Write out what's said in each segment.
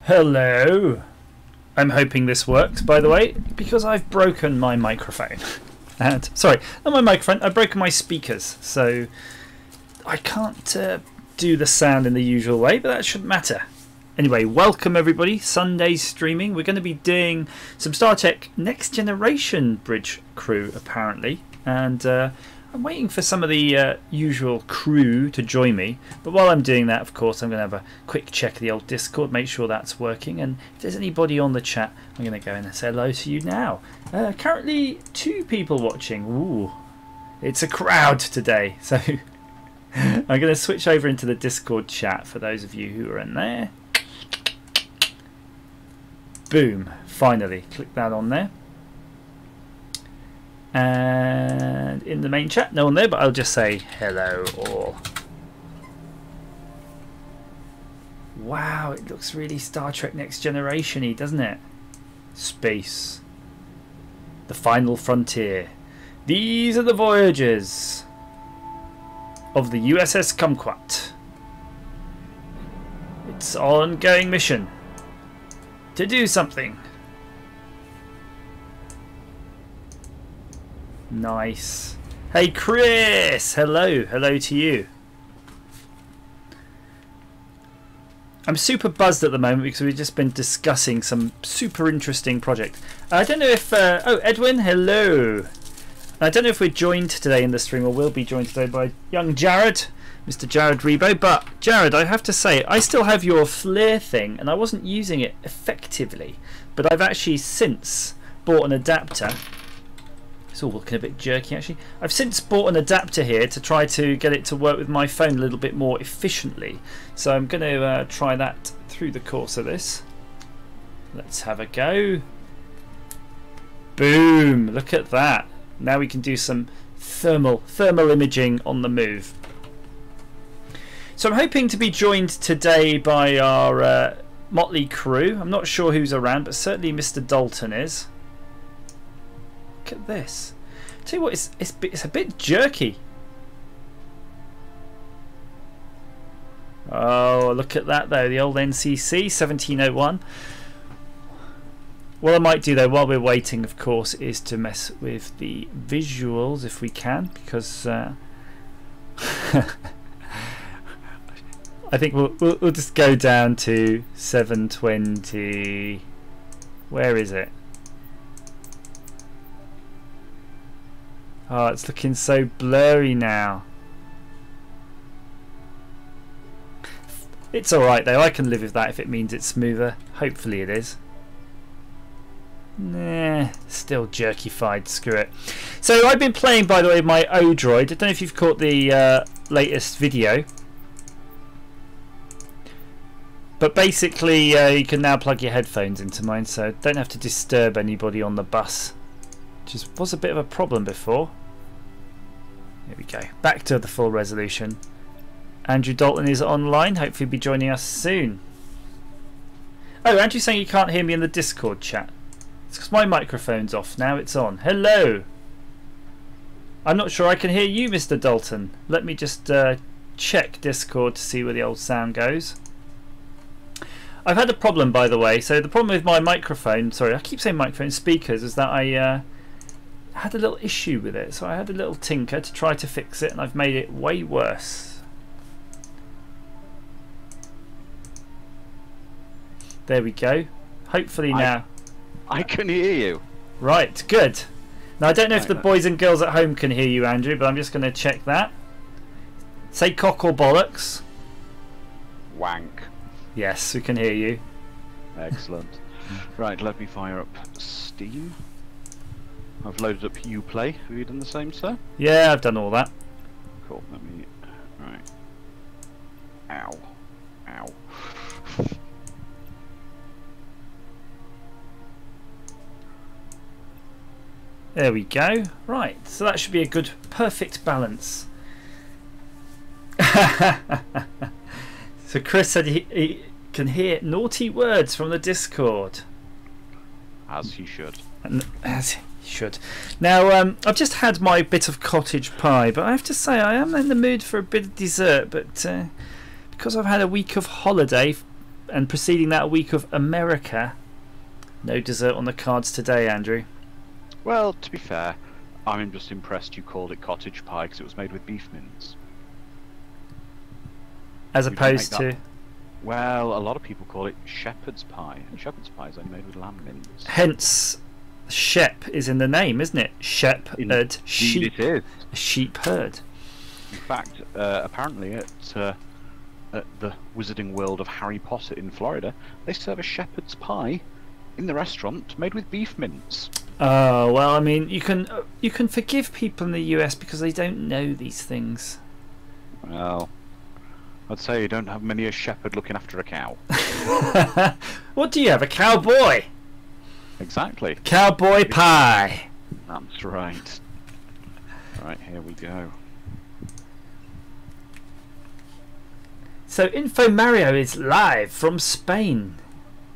Hello. I'm hoping this works, by the way, because I've broken my microphone. And sorry, not my microphone, I've broken my speakers, so I can't do the sound in the usual way, but that shouldn't matter. Anyway, welcome everybody. Sunday's streaming. We're going to be doing some Star Trek Next Generation bridge crew, apparently, and I'm waiting for some of the usual crew to join me. But while I'm doing that, of course, I'm going to have a quick check of the old Discord, make sure that's working, and if there's anybody on the chat, I'm going to go in and say hello to you now. Currently 2 people watching. Ooh, it's a crowd today, so I'm going to switch over into the Discord chat for those of you who are in there. Boom, finally, click that on there. And in the main chat, no one there, but I'll just say hello all. Wow, it looks really Star Trek Next Generation-y, doesn't it? Space. The final frontier. These are the voyages of the USS Kumquat. Its ongoing mission to do something. Nice. Hey Chris! Hello. Hello to you. I'm super buzzed at the moment because we've just been discussing some super interesting project. I don't know if... oh, Edwin, hello. I don't know if we're joined today in the stream or will be joined today by young Jared, Mr. Jared Rebo. But Jared, I have to say, I still have your flare thing and I wasn't using it effectively. But I've actually since bought an adapter. It's all looking a bit jerky actually. I've since bought an adapter here to try to get it to work with my phone a little bit more efficiently. So I'm going to try that through the course of this. Let's have a go. Boom! Look at that. Now we can do some thermal imaging on the move. So I'm hoping to be joined today by our motley crew. I'm not sure who's around, but certainly Mr. Dalton is. Look at this. Tell you what, it's a bit jerky. Oh, look at that though, the old NCC 1701. What I might do though while we're waiting, of course, is to mess with the visuals if we can, because I think we'll just go down to 720. Where is it? Oh, it's looking so blurry now. It's alright though, I can live with that if it means it's smoother. Hopefully it is. Nah, still jerky-fied, screw it. So I've been playing, by the way, my O-Droid. I don't know if you've caught the latest video. But basically you can now plug your headphones into mine, so don't have to disturb anybody on the bus. Which was a bit of a problem before. Here we go. Back to the full resolution. Andrew Dalton is online. Hopefully he'll be joining us soon. Oh, Andrew's saying you can't hear me in the Discord chat. It's because my microphone's off. Now it's on. Hello. I'm not sure I can hear you, Mr. Dalton. Let me just check Discord to see where the old sound goes. I've had a problem, by the way. So the problem with my microphone, sorry, I keep saying microphone, speakers, is that I had a little issue with it. So I had a little tinker to try to fix it, and I've made it way worse. There we go. Hopefully now I can hear you. Right, good. Now I don't know if the boys and girls at home can hear you, Andrew, but I'm just going to check that. Say cock or bollocks. Wank. Yes, we can hear you. Excellent. Right, let me fire up Steam. I've loaded up Uplay. Have you done the same, sir? Yeah, I've done all that. Cool. Let me. Right. Ow. Ow. There we go. Right, so that should be a good, perfect balance. So Chris said he can hear naughty words from the Discord. As he should. As he should. Now, I've just had my bit of cottage pie, but I have to say I am in the mood for a bit of dessert, but because I've had a week of holiday and preceding that a week of America. No dessert on the cards today, Andrew. Well, to be fair, I'm just impressed you called it cottage pie because it was made with beef mince. As We don't opposed make that. to... Well, a lot of people call it shepherd's pie, and shepherd's pie is only made with lamb mince. Hence, shep is in the name, isn't it? Shepherd, Indeed sheep, it is. a sheep herd. In fact, apparently at the Wizarding World of Harry Potter in Florida, they serve a shepherd's pie in the restaurant made with beef mince. Oh well, I mean, you can forgive people in the US because they don't know these things. Well, I'd say you don't have many a shepherd looking after a cow. What do you have? A cowboy? Exactly. Cowboy pie. That's right. Right, here we go. So Info Mario is live from Spain.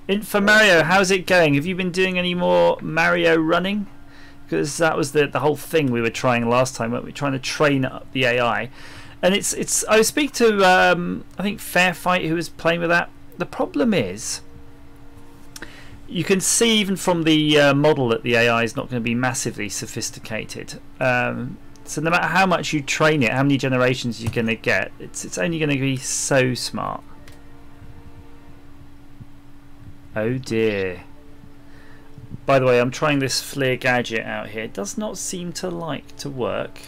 Info Mario, how's it going? Have you been doing any more Mario running? Because that was the whole thing we were trying last time, weren't we? Trying to train up the AI. And it's I speak to I think Fairfight, who was playing with that. The problem is you can see even from the model that the AI is not going to be massively sophisticated. So no matter how much you train it, how many generations you're going to get, it's only going to be so smart. Oh dear. By the way, I'm trying this FLIR gadget out here. It does not seem to like to work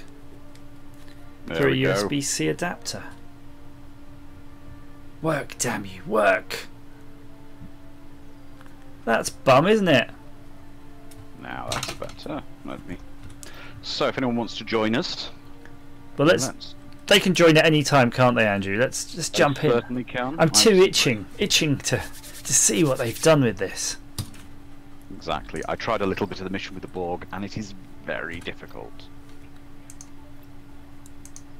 through a USB-C adapter. Work, damn you, work! That's bum, isn't it? Now that's better. Let me. So, if anyone wants to join us, Well, they can join at any time, can't they, Andrew? Let's just jump in. Certainly can. I'm too itching to see what they've done with this. Exactly. I tried a little bit of the mission with the Borg, and it is very difficult.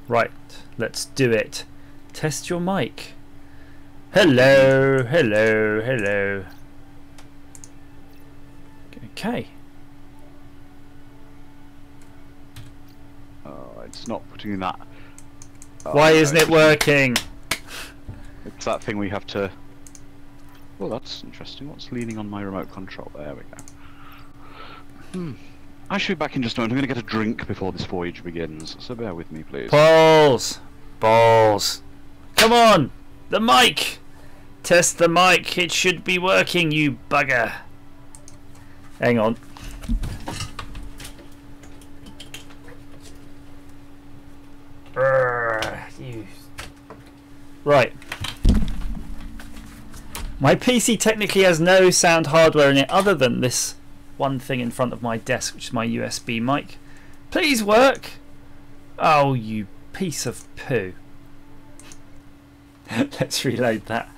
Right, let's do it. Test your mic. Hello, hello, hello. Okay. Oh, it's not putting that. Oh, Why no, isn't it working? It's that thing we have to. Well, that's interesting. What's leaning on my remote control? There we go. I should be back in just a moment. I'm going to get a drink before this voyage begins, so bear with me, please. Balls! Balls! Come on! The mic! Test the mic. It should be working, you bugger. Hang on. Right. My PC technically has no sound hardware in it other than this one thing in front of my desk, which is my USB mic. Please work! Oh, you piece of poo. Let's reload that.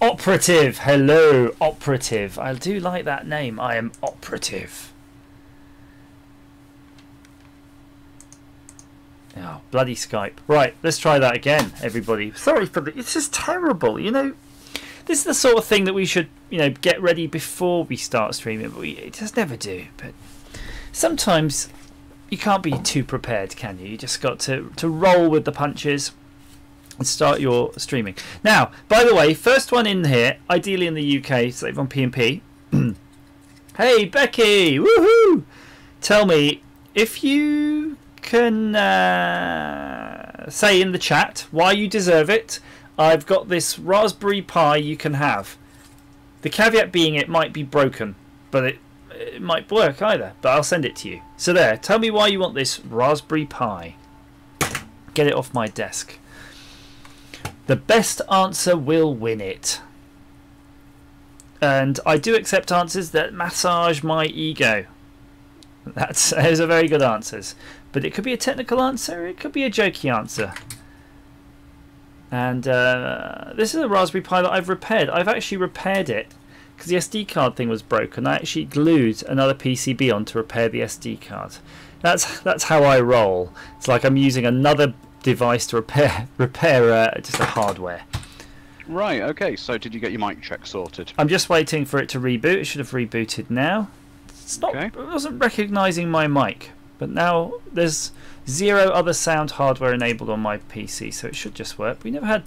Operative! Hello, Operative. I do like that name. I am Operative. Oh, bloody Skype. Right, let's try that again, everybody. Sorry for this is terrible, you know. This is the sort of thing that we should, you know, get ready before we start streaming, but we just never do. But sometimes you can't be too prepared, can you? You just got to roll with the punches and start your streaming. Now, by the way, first one in here, ideally in the UK, so on P&P. Hey, Becky! Woohoo! Tell me, if you can say in the chat why you deserve it, I've got this Raspberry Pi you can have. The caveat being it might be broken, but it might work either. But I'll send it to you. So there, tell me why you want this Raspberry Pi. Get it off my desk. The best answer will win it. And I do accept answers that massage my ego. Those are very good answers. But it could be a technical answer, it could be a jokey answer. And this is a Raspberry Pi that I've repaired. I've actually repaired it because the SD card thing was broken. I actually glued another PCB on to repair the SD card. That's how I roll. It's like I'm using another device to repair just a hardware. Right, okay, so did you get your mic check sorted? I'm just waiting for it to reboot. It should have rebooted now. It's not, okay. It wasn't recognising my mic, but now there's zero other sound hardware enabled on my PC, so it should just work. We never had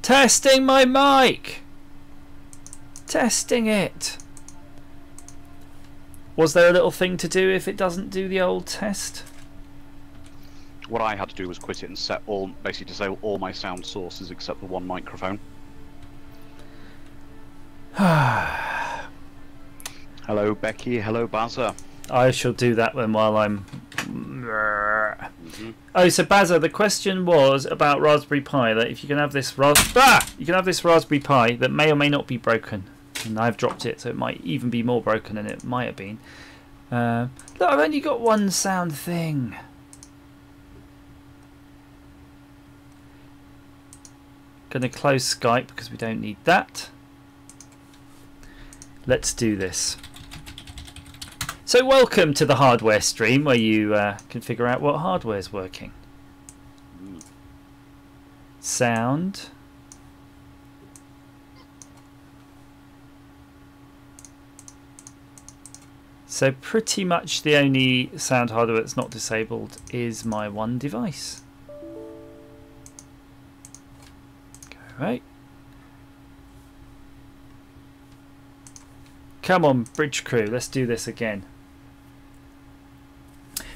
testing my mic. Testing it. Was there a little thing to do if it doesn't do the old test? What I had to do was quit it and basically disable all my sound sources except the one microphone. Hello Becky, hello Bazza. I shall do that then while I'm... Oh, so Bazza, the question was about Raspberry Pi, that if you can have this you can have this Raspberry Pi that may or may not be broken. And I've dropped it, so it might even be more broken than it might have been. Look, I've only got one sound thing. Going to close Skype because we don't need that. Let's do this. So welcome to the hardware stream where you can figure out what hardware is working. Sound. So pretty much the only sound hardware that's not disabled is my one device. Right. Come on, bridge crew, let's do this again.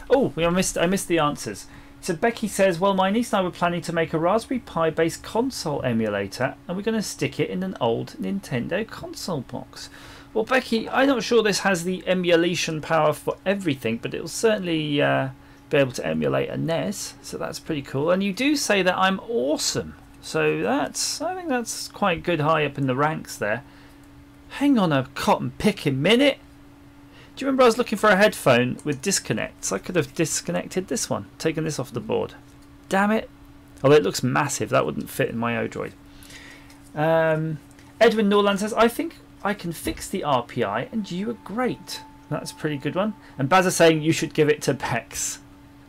Oh, I missed the answers. So Becky says, well, my niece and I were planning to make a Raspberry Pi based console emulator and we're going to stick it in an old Nintendo console box. Well, Becky, I'm not sure this has the emulation power for everything, but it'll certainly be able to emulate a NES, so that's pretty cool. And you do say that I'm awesome, so I think that's quite good high up in the ranks there. Hang on a cotton picking minute. Do you remember I was looking for a headphone with disconnects? I could have disconnected this one, taken this off the board. Damn it. Although it looks massive, that wouldn't fit in my Odroid. Edwin Norland says, I think I can fix the RPI and you are great. That's a pretty good one. And Bazza saying you should give it to Bex.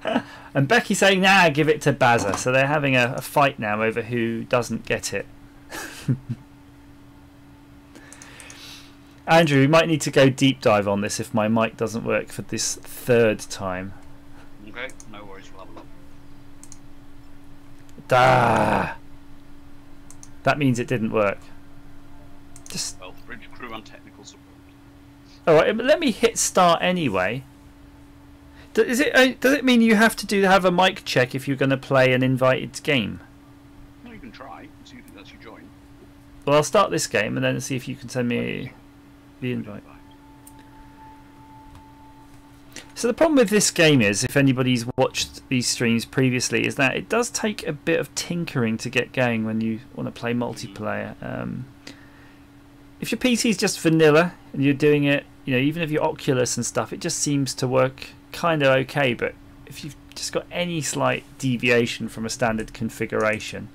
And Becky saying, nah, give it to Bazza. So they're having a fight now over who doesn't get it. Andrew, we might need to go deep dive on this if my mic doesn't work for this third time. Okay, no worries, we'll have a look. That means it didn't work. Just... Well, bridge crew and technical support. Alright, let me hit start anyway. Does it mean you have to have a mic check if you're going to play an invited game? No, you can try. See if that's you join. Well, I'll start this game and then see if you can send me the invite. So the problem with this game is, if anybody's watched these streams previously, is that it does take a bit of tinkering to get going when you want to play multiplayer. If your PC is just vanilla and you're doing it, even if your Oculus and stuff, it just seems to work kind of okay. But if you've just got any slight deviation from a standard configuration,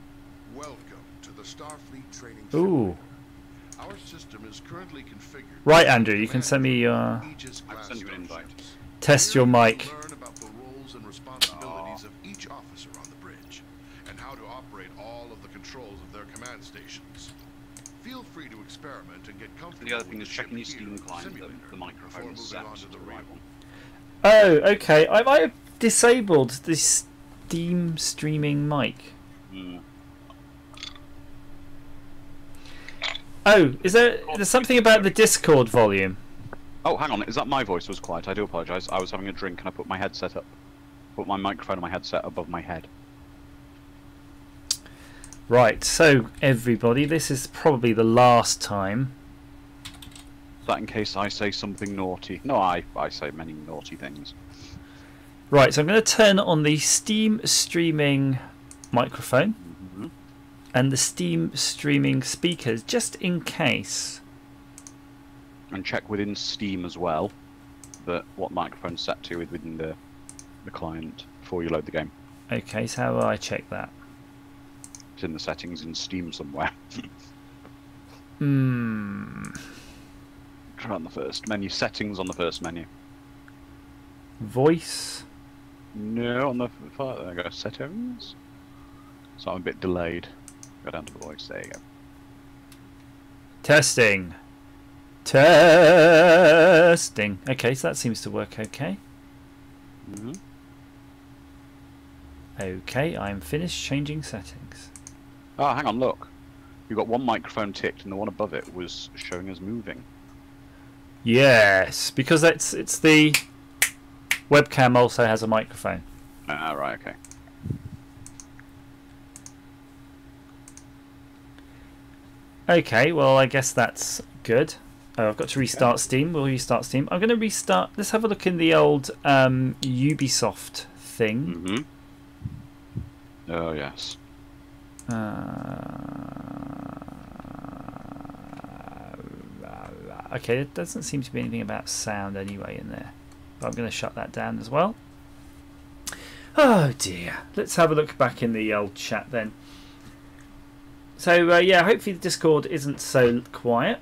welcome to the Starfleet training. Ooh. Our system is currently configured. Right, Andrew, you can send me your. I've sent you an invite. Test your mic. Learn about the roles and responsibilities of each officer on the bridge, and how to operate all of the controls of their command stations. Feel free to experiment and get comfortable. The other thing is checking your Steam client, the microphone is set to the right one. Oh, okay. I might have disabled the Steam streaming mic. Oh, there's something about the Discord volume? Oh, hang on. Is that my voice was quiet? I do apologise. I was having a drink and I put my headset up. Put my microphone and my headset above my head. Right, so everybody, this is probably the last time. Is that in case I say something naughty? No, I say many naughty things. Right, so I'm going to turn on the Steam streaming microphone and the Steam streaming speakers, just in case. And check within Steam as well that what microphone's set to within the client before you load the game. Okay, so how will I check that? It's in the settings in Steam somewhere. Try on the first menu. Settings on the first menu. Voice? No, on the far there you go. Settings. So I'm a bit delayed. Go down to the voice. There you go. Testing. Testing. Okay, so that seems to work okay. Okay, I'm finished changing settings. Oh, hang on, look. You got one microphone ticked, and the one above it was showing us moving. Yes, because it's the webcam also has a microphone. Ah, right, okay. Okay, well, I guess that's good. Oh, I've got to restart Steam. We'll restart Steam. I'm going to restart. Let's have a look in the old Ubisoft thing. Mm-hmm. Oh, yes. Okay, it doesn't seem to be anything about sound anyway in there. But I'm going to shut that down as well. Oh, dear. Let's have a look back in the old chat then. So, yeah, hopefully the Discord isn't so quiet.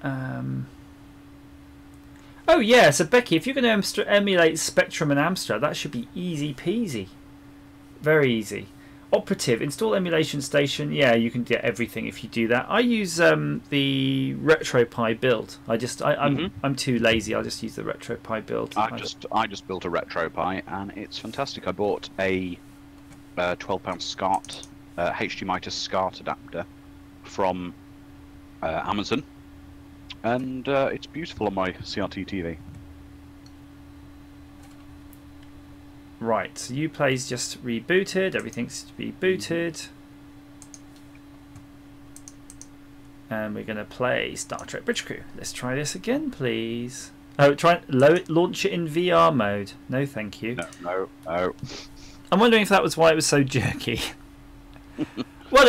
Oh, yeah, so Becky, if you're going to emulate Spectrum and Amstrad, that should be easy peasy. Very easy. Operative, install emulation station. Yeah, you can get everything if you do that. I use the RetroPie build. I'm too lazy. I'll just use the RetroPie build. I just built a RetroPie, and it's fantastic. I bought a £12 SCART HDMI to SCART adapter from Amazon, and it's beautiful on my CRT TV. Right, so Uplay's just rebooted, everything's rebooted. And we're going to play Star Trek Bridge Crew. Let's try this again, please. Oh, launch it in VR mode. No, thank you. No. I'm wondering if that was why it was so jerky. Well,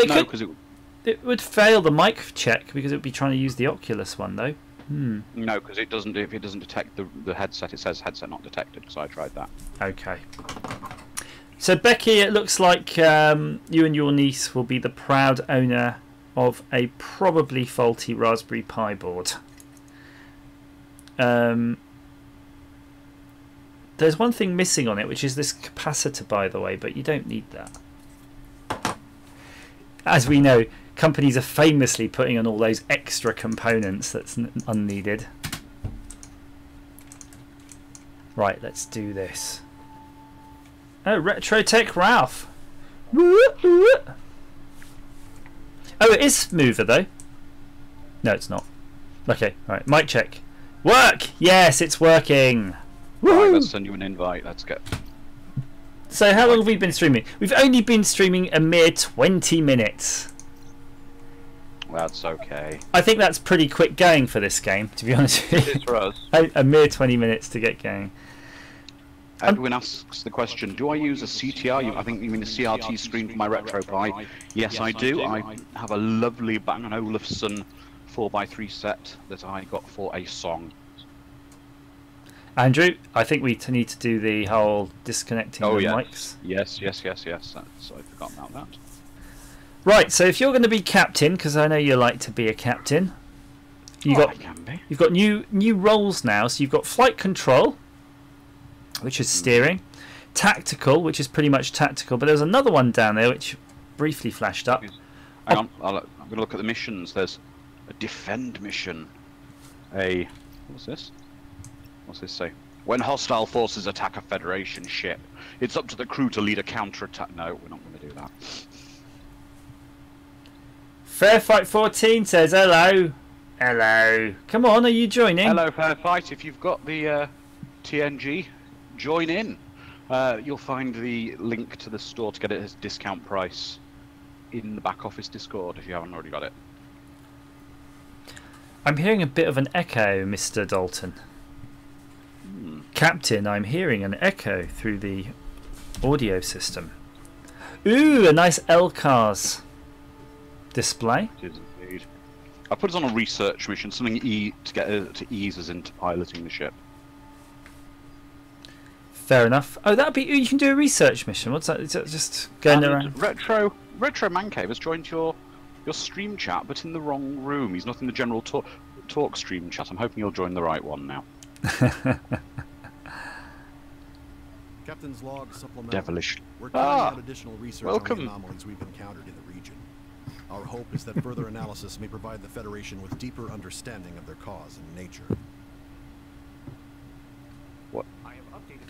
it would fail the mic check because it would be trying to use the Oculus one, though. No, because it doesn't. If it doesn't detect the headset, it says headset not detected. So I tried that. Okay. So Becky, it looks like you and your niece will be the proud owner of a probably faulty Raspberry Pi board. There's one thing missing on it, which is this capacitor, by the way, but you don't need that. As we know, companies are famously putting on all those extra components that's unneeded. Right, let's do this. Oh, Retrotech Ralph. Oh, it is smoother though. No, it's not. Okay, right, mic check. Work! Yes, it's working. Right, let's send you an invite. Let's get. So how long have we been streaming? We've only been streaming a mere 20 minutes. That's okay. I think that's pretty quick going for this game, to be honest with you. It is for us. A mere 20 minutes to get going. Edwin asks the question, do I use a CTR? I think you mean a CRT screen for my RetroPie. Yes, I do. I have a lovely Bang & Olufsen 4x3 set that I got for a song. Andrew, I think we need to do the whole disconnecting the mics. Yes. I forgot about that. Right, so if you're going to be captain, because I know you like to be a captain, you've got new roles now. So you've got flight control, which is steering, tactical, which is pretty much tactical, but there's another one down there which briefly flashed up. Hang on, I'm going to look at the missions. There's a defend mission. What's this? What's this say? When hostile forces attack a Federation ship, it's up to the crew to lead a counterattack. No, we're not going to do that. Fairfight 14 says hello. Hello. Come on, are you joining? Hello, Fairfight. If you've got the TNG, join in. You'll find the link to the store to get it at a discount price in the back office Discord if you haven't already got it. I'm hearing a bit of an echo, Mr. Dalton. Captain, I'm hearing an echo through the audio system. Ooh, a nice LCARS display. It is indeed. I put us on a research mission, something to get to ease us into piloting the ship. Fair enough. Oh, that'd be. You can do a research mission. What's that? Is that just going around? Retro Man Cave has joined your stream chat, but in the wrong room. He's not in the general talk stream chat. I'm hoping he'll join the right one now. Captain's log supplemental. Devilish. We're carrying out additional research welcome. on the anomalies we've encountered in the region. Our hope is that further analysis may provide the Federation with deeper understanding of their cause and nature. What?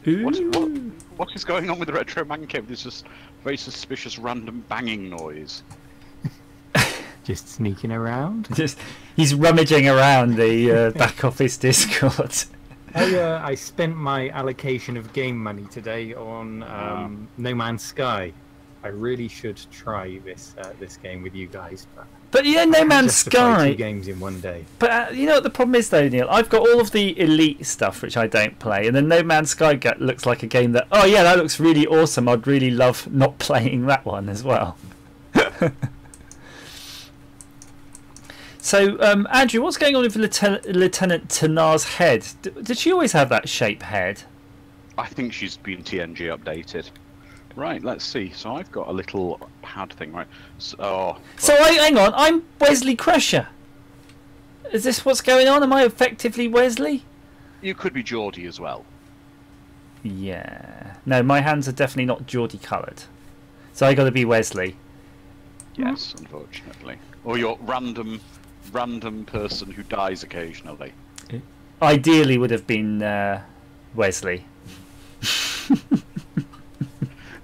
Ooh. What is going on with the Retro Man Cave? There's just very suspicious random banging noise. Just sneaking around. Just he's rummaging around the back office Discord. I spent my allocation of game money today on No Man's Sky. I really should try this game with you guys. But you know, No Man's Sky. 2 games in one day. But you know what the problem is, though, Neil? I've got all of the elite stuff which I don't play, and then No Man's Sky looks like a game that, oh yeah, that looks really awesome. I'd really love not playing that one as well. So, Andrew, what's going on with Lieutenant Tanar's head? Did she always have that shape head? I think she's been TNG updated. Right, let's see. So I've got a little pad thing, right? So hang on, I'm Wesley Crusher. Is this what's going on? Am I effectively Wesley? You could be Geordie as well. Yeah. No, my hands are definitely not Geordie coloured. So I got to be Wesley. Yes, unfortunately. Or you're random person who dies occasionally. Ideally would have been Wesley.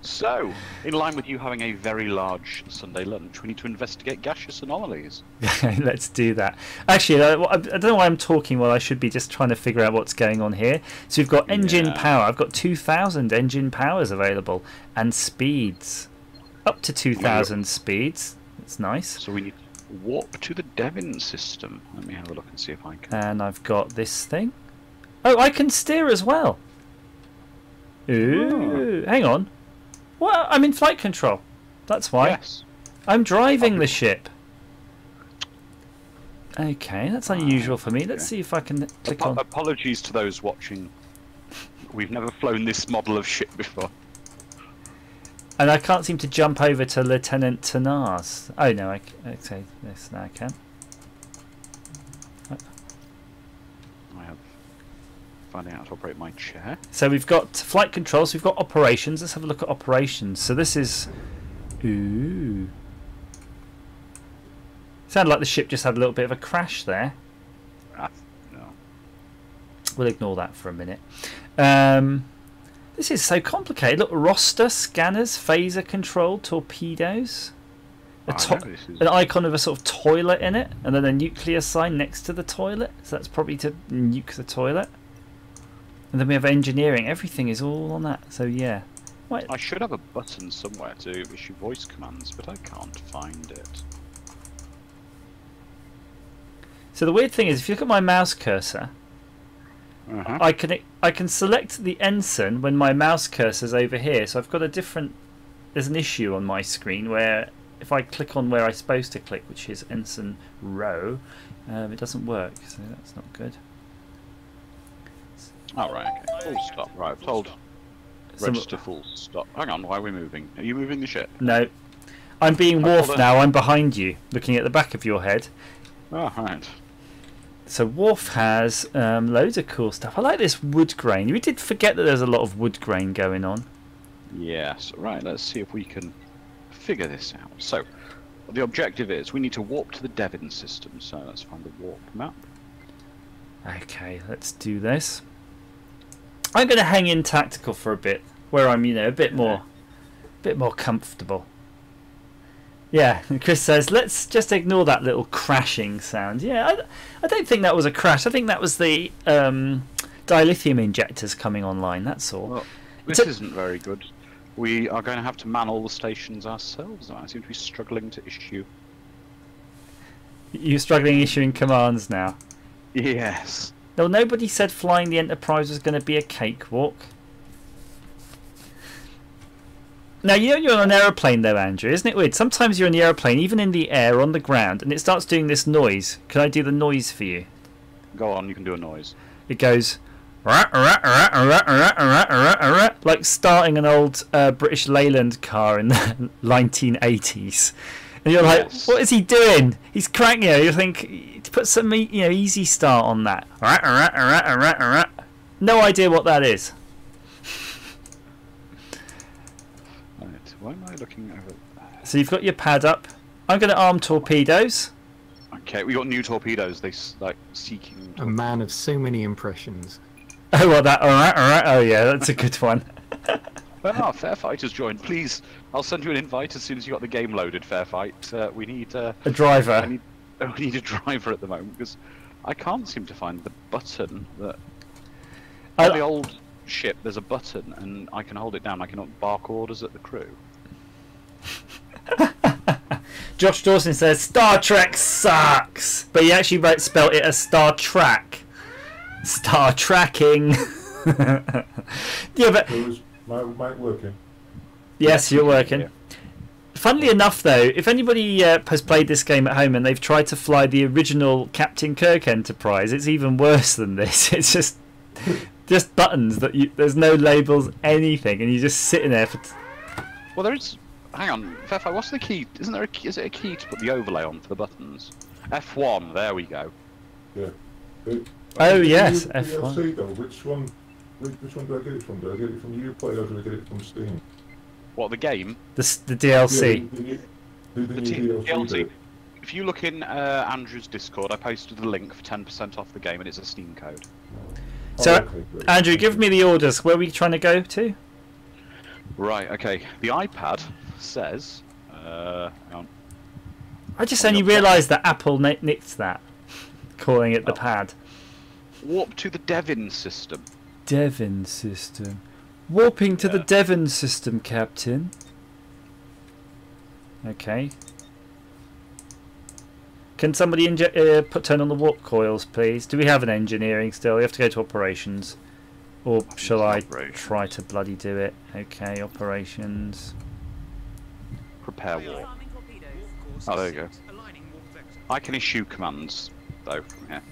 So, in line with you having a very large Sunday lunch, we need to investigate gaseous anomalies. Let's do that. Actually, I don't know why I'm talking while I should be just trying to figure out what's going on here. So we've got engine power. I've got 2,000 engine powers available and speeds. Up to 2,000 speeds. That's nice. So we need to warp to the Devon system. Let me have a look and see if I can. And I've got this thing. Oh, I can steer as well. Ooh, hang on. Well, I'm in flight control. That's why. Yes. I'm driving the ship. Okay, that's unusual for me. Let's see if I can click on. Apologies to those watching. We've never flown this model of ship before. And I can't seem to jump over to Lieutenant Tanar's. Oh no, okay, yes, now I can. I have finding out how to operate my chair. So we've got flight control, so we've got operations. Let's have a look at operations. So this is... Ooh. Sounded like the ship just had a little bit of a crash there. No. We'll ignore that for a minute. This is so complicated. Look, roster, scanners, phaser control, torpedoes. An icon of a sort of toilet in it, and then a nuclear sign next to the toilet. So that's probably to nuke the toilet. And then we have engineering. Everything is all on that. So yeah. Wait. I should have a button somewhere to issue voice commands, but I can't find it. So the weird thing is, if you look at my mouse cursor, I can select the ensign when my mouse cursor's over here. So I've got a different... There's an issue on my screen where if I click on where I'm supposed to click, which is ensign row, it doesn't work. So that's not good. Oh, right, okay. Full stop. Right, I've told register full stop. Hang on, why are we moving? Are you moving the ship? No. I'm being Worf now. I'm behind you, looking at the back of your head. Oh, right. So Worf has loads of cool stuff. I like this wood grain. We did forget that there's a lot of wood grain going on. Yes, right, let's see if we can figure this out. So, the objective is we need to warp to the Devon system. So let's find the warp map. Okay, let's do this. I'm going to hang in tactical for a bit, where I'm, a bit more comfortable. Yeah, and Chris says, let's just ignore that little crashing sound. Yeah, I don't think that was a crash. I think that was the dilithium injectors coming online, that's all. Well, this isn't very good. We are going to have to man all the stations ourselves now. I seem to be struggling to issue. You're struggling issuing commands now? Yes. No, nobody said flying the Enterprise was going to be a cakewalk. Now, you know you're on an aeroplane though, Andrew, isn't it weird? Sometimes you're on the aeroplane, even in the air, on the ground, and it starts doing this noise. Can I do the noise for you? Go on, you can do a noise. It goes... like starting an old British Leyland car in the 1980s. And you're like, yes. What is he doing? He's cranking you. You think, to put some easy start on that. No idea what that is. Right, why am I looking over there? So you've got your pad up. I'm going to arm torpedoes. Okay, we got new torpedoes. They like seeking. A man of so many impressions. Oh, well, that. Oh, yeah, that's a good one. Ah, Fair Fight has joined. Please, I'll send you an invite as soon as you got the game loaded. Fair Fight. We need A driver. we need a driver at the moment because I can't seem to find the button that. On the old ship, there's a button, and I can hold it down. I can bark orders at the crew. Josh Dawson says Star Trek sucks, but he actually spelled it as Star Trek. Star tracking. Yeah, but mic working. yes, you're working. Yeah. Funnily enough, though, if anybody has played this game at home and they've tried to fly the original Captain Kirk Enterprise, it's even worse than this. It's just buttons that there's no labels, anything, and you're just sitting there for. Well, there is. Hang on, Fair Fight. What's the key? Isn't there a key? Is it a key to put the overlay on for the buttons? F1. There we go. Yeah. Oh yes, DLC F1. though, which one do I get it from? Do I get it from Uplay or do I get it from Steam? What, the game? The DLC. Yeah, the The new DLC. bit. If you look in Andrew's Discord, I posted the link for 10% off the game, and it's a Steam code. So, okay, great. Andrew, give me the orders. Where are we trying to go to? Right. Okay. The iPad says. Hang on. I just only realised that Apple nicked that, calling it the pad. Warp to the Devon system. Devon system. Warping to the Devon system, Captain. Okay. Can somebody turn on the warp coils, please? Do we have an engineering still? We have to go to operations. Or shall I try to bloody do it? Okay, operations. Prepare warp. Oh, there you go. I can issue commands, though, from here.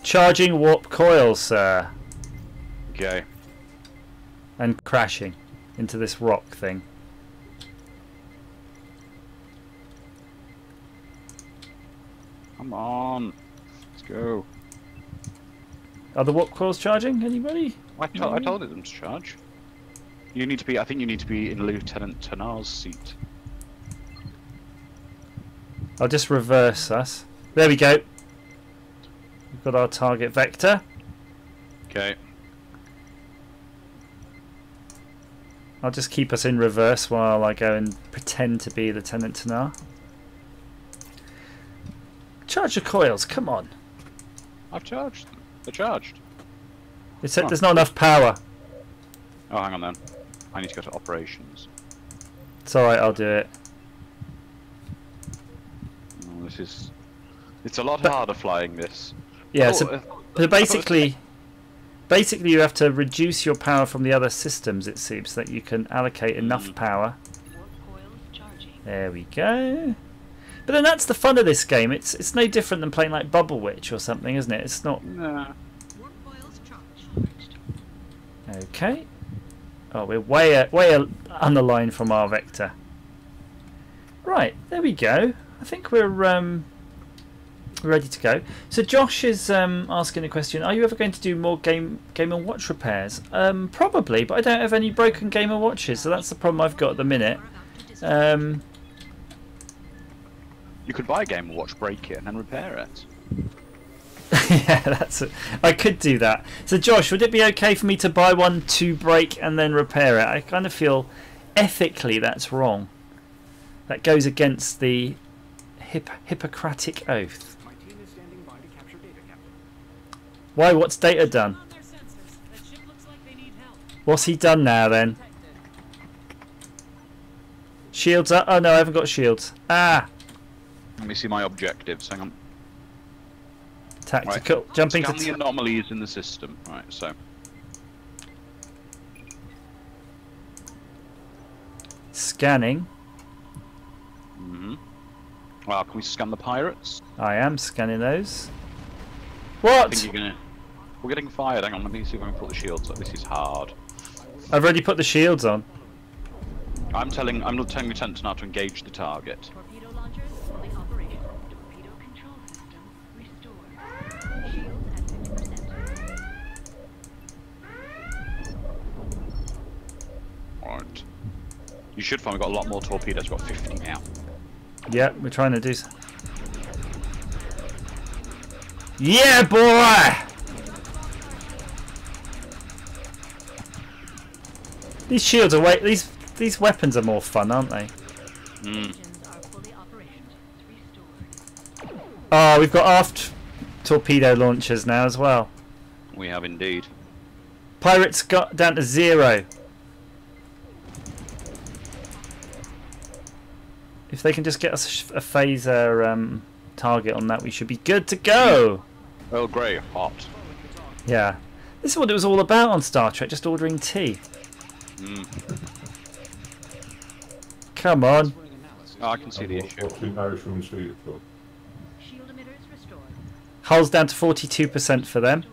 Charging warp coils, sir. Okay. And crashing into this rock thing. Come on. Let's go. Are the warp coils charging? Anybody? I told them to charge. You need to be. I think you need to be in Lieutenant Tanar's seat. I'll just reverse us. There we go. We've got our target vector. Okay. I'll just keep us in reverse while I go and pretend to be Lieutenant Tanar. Charge the coils, come on. I've charged them. They're charged. It said there's not enough power. Oh, hang on then. I need to go to operations. It's alright, I'll do it. Oh, this is. It's a lot harder flying this. Yeah, Oh, so basically you have to reduce your power from the other systems, it seems, so that you can allocate enough power. There we go. But then that's the fun of this game. It's no different than playing like Bubble Witch or something, isn't it? It's not. Nah. Okay. Oh, we're way on the line from our vector. Right, there we go. I think we're ready to go. So Josh is asking a question. Are you ever going to do more Game & Watch repairs? Probably, but I don't have any broken Game & Watches, so that's the problem I've got at the minute. You could buy a Game & Watch, break it, and then repair it. Yeah, that's it. I could do that. So Josh, would it be okay for me to buy one to break and then repair it? I kind of feel ethically that's wrong. That goes against the Hippocratic Oath. Why? What's Data done? What's he done now then? Shields up? Oh no, I haven't got shields. Ah! Let me see my objectives. Hang on. Tactical. Right. Jumping Scan to the anomalies in the system. Right, so. Scanning. Well, can we scan the pirates? I am scanning those. I What? think you're gonna. We're getting fired. Hang on, let me see if I can put the shields up. This is hard. I've already put the shields on. I'm telling Lieutenant Tanar to engage the target. Torpedo launchers fully operational. Torpedo control system restored. Shields at 50%. Right. You should find we've got a lot more torpedoes. We've got 50 now. Yeah, we're trying to do. Yeah, boy! These shields are these weapons are more fun, aren't they? Engines are fully operational. Restored. Oh, we've got aft torpedo launchers now as well. We have indeed. Pirates got down to 0. If they can just get us a phaser target on that, we should be good to go. Earl Grey, hot. Yeah. This is what it was all about on Star Trek, just ordering tea. Come on. Oh, I can see the issue. Watching Irishman's feet, though. Shield emitters restored. Hull's down to 42% for them.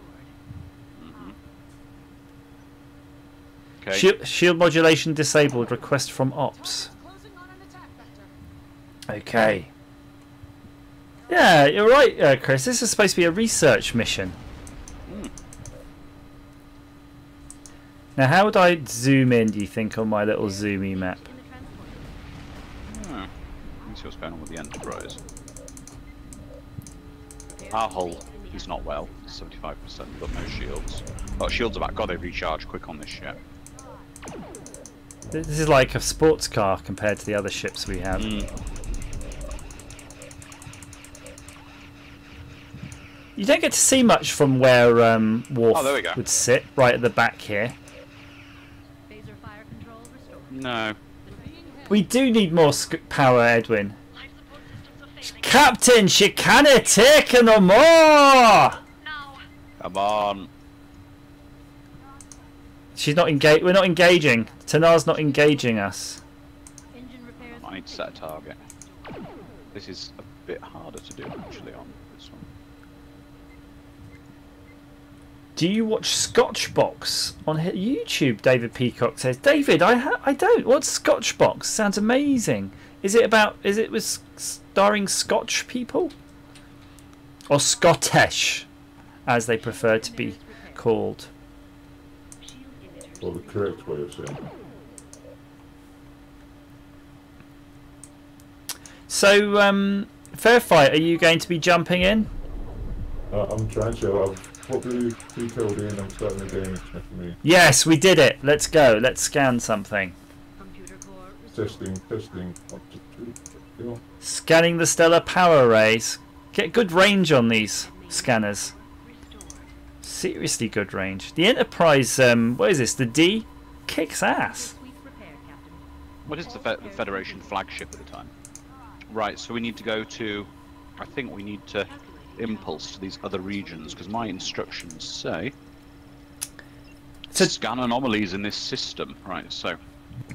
Okay. Shield modulation disabled. Request from ops. Okay. Yeah, you're right, Chris. This is supposed to be a research mission. Now, how would I zoom in, do you think, on my little zoomy map? In the transport. Let's see what's going on with the Enterprise. Our hull is not well. 75%. We've got no shields. Oh, shields are back. God, they recharge quick on this ship. This is like a sports car compared to the other ships we have. You don't get to see much from where Worf would sit, right at the back here. Phaser fire control restored. No. We do need more power, Edwin. Life support systems are failing. Captain, she can't take no more! Now. Come on. She's not engaged. We're not engaging. Tanar's not engaging us. Engine repairs. I need to set a target. This is a bit harder to do actually on this one. Do you watch Scotchbox on YouTube? David Peacock says. David, I don't. What's Scotchbox? Sounds amazing. Is it about? Is it with starring Scotch people or Scottish, as they prefer to be called? Shield emitters. Or the correct way of saying it. So, fair fight. Are you going to be jumping in? I'm trying to. I've put the key code in. I'm starting the game. It's for me. Yes, we did it. Let's go. Let's scan something. Computer core restored. Testing. Up to 2. You know. Scanning the stellar power arrays. Get good range on these scanners. Restored. Seriously good range. The Enterprise, what is this? The D? Kicks ass. Suite repaired, Captain. What is the Federation flagship at the time? Right, so we need to go to... I think we need to impulse to these other regions, because my instructions say... scan anomalies in this system. Right, so...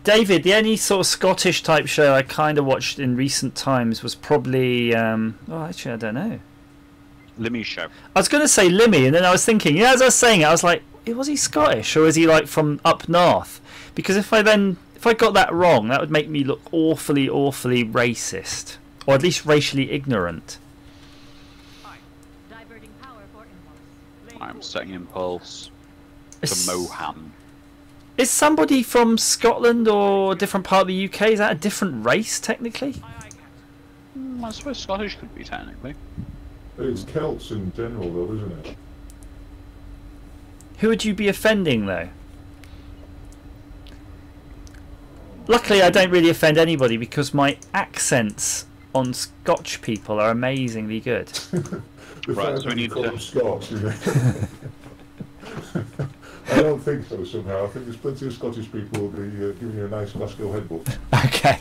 David, the only sort of Scottish type show I kind of watched in recent times was probably... oh, actually, I don't know. Limmy show. I was going to say Limmy, and then I was thinking, as I was saying it, I was like, was he Scottish, or is he like from up north? Because if I got that wrong, that would make me look awfully, awfully racist, or at least racially ignorant. Diverting power for impulse. I'm setting impulse to Is- Mohan. Is somebody from Scotland or a different part of the UK? Is that a different race technically? I suppose Scottish could be technically. It's Celts in general, though, isn't it? Who would you be offending though? Luckily, I don't really offend anybody because my accents on Scotch people are amazingly good. The Right, fact so we that you need call to- them Scots, you know. I don't think so somehow. I think there's plenty of Scottish people who'll be giving you a nice Glasgow headbutt. Okay.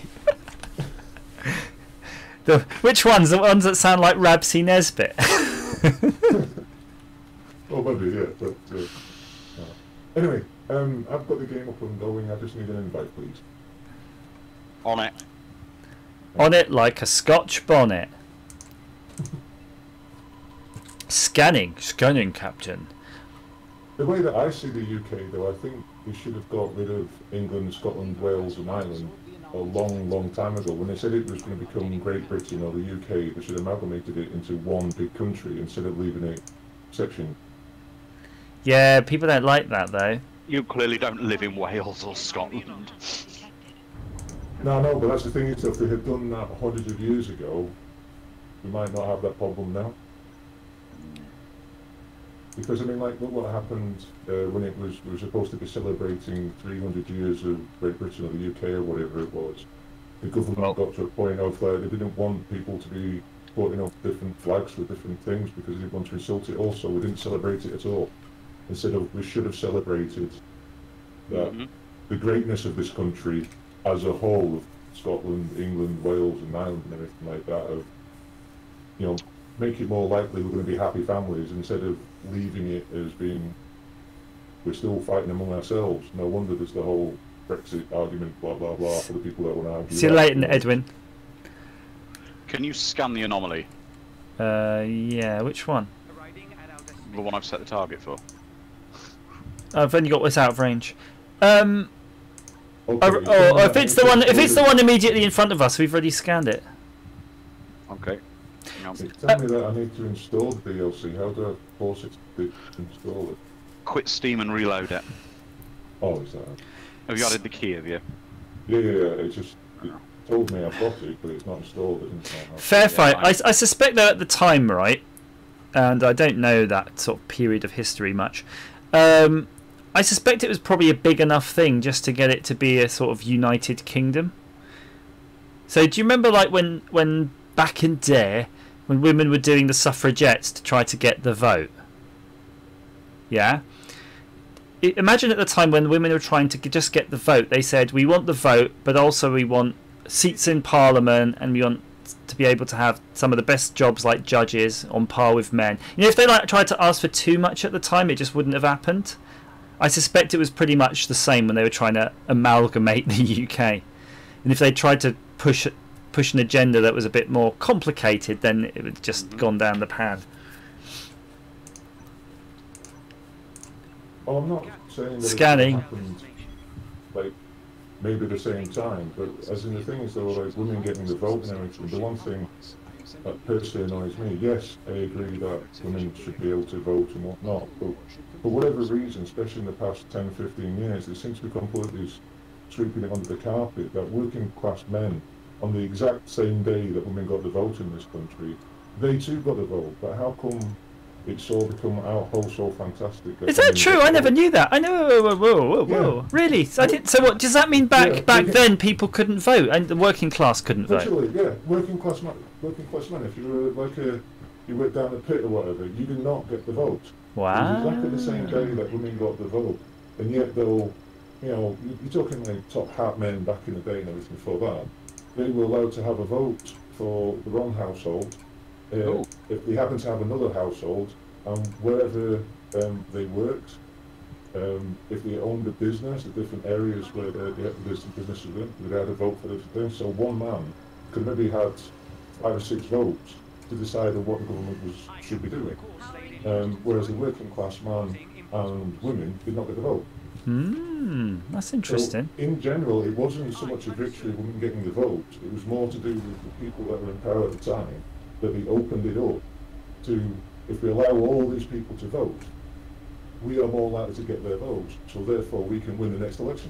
Which ones? The ones that sound like Rabsy Nesbitt? Oh, maybe, yeah. But anyway, I've got the game up and going. I just need an invite, please. On it. On it like a Scotch bonnet. Scanning, Captain. The way that I see the UK, though, I think we should have got rid of England, Scotland, Wales and Ireland a long, long time ago. When they said it was going to become Great Britain or the UK, they should have amalgamated it into one big country instead of leaving it section. Yeah, people don't like that though. You clearly don't live in Wales or Scotland. No, but that's the thing, is if they had done that hundreds of years ago, we might not have that problem now. Because I mean, like, look what happened when we were supposed to be celebrating 300 years of Great Britain or the UK or whatever it was. The government got to a point of they didn't want people to be putting up different flags for different things because they didn't want to insult it. Also, we didn't celebrate it at all. Instead of, we should have celebrated that the greatness of this country as a whole, of Scotland, England, Wales, and Ireland, and everything like that. Of, you know, make it more likely we're going to be happy families instead of leaving it as being we're still fighting among ourselves. No wonder there's the whole Brexit argument, blah blah blah, for the people that want to argue. See you later, Edwin. Can you scan the anomaly? Yeah, which one? The one I've set the target for. I've only got this out of range. Okay, If it's the one immediately in front of us, we've already scanned it. Okay. It's telling me that I need to install the DLC. How do I force it to install it? Quit Steam and reload it. Oh, is that? Have you added the key, have you? Yeah. It told me I've got it, but it's not installed. It didn't know how. Fair fight. I suspect that at the time, right, and I don't know that sort of period of history much. I suspect it was probably a big enough thing just to get it to be a sort of United Kingdom. So do you remember, like, when back in day, when women were doing the suffragettes to try to get the vote? Yeah. Imagine at the time when women were trying to just get the vote, they said, we want the vote, but also we want seats in Parliament, and we want to be able to have some of the best jobs like judges on par with men. You know, if they tried to ask for too much at the time, it just wouldn't have happened. I suspect it was pretty much the same when they were trying to amalgamate the UK. And if they tried to push an agenda that was a bit more complicated, then it would just gone down the pan. Oh, I'm not saying that Scanning. it happened, like, maybe at the same time, but as in the thing is, though, like, women getting the vote and everything, the one thing that personally annoys me, yes, I agree that women should be able to vote and whatnot, but for whatever reason, especially in the past 10, 15 years, it seems to be completely sweeping it under the carpet that working class men, on the exact same day that women got the vote in this country, they too got the vote. But how come it's all become so fantastic? Is that true? I never knew that. I know. Whoa. Yeah. Really? So what does that mean? Back then, people couldn't vote, and the working class couldn't vote. Literally, yeah. Working class men. If you were you worked down the pit or whatever, you did not get the vote. Wow. It was exactly the same day that women got the vote, and yet they'll, you know, you're talking like top hat men back in the day and everything before that. They were allowed to have a vote for the wrong household. If they happen to have another household, wherever they worked, if they owned a business, the different areas where the businesses were in, they had a vote for different things. So one man could maybe have 5 or 6 votes to decide on what the government should be doing. Whereas the working class man and women did not get the vote. That's interesting. So in general, it wasn't so much a victory of women getting the vote, it was more to do with the people that were in power at the time, that they opened it up to, if we allow all these people to vote, we are more likely to get their votes, so therefore we can win the next election.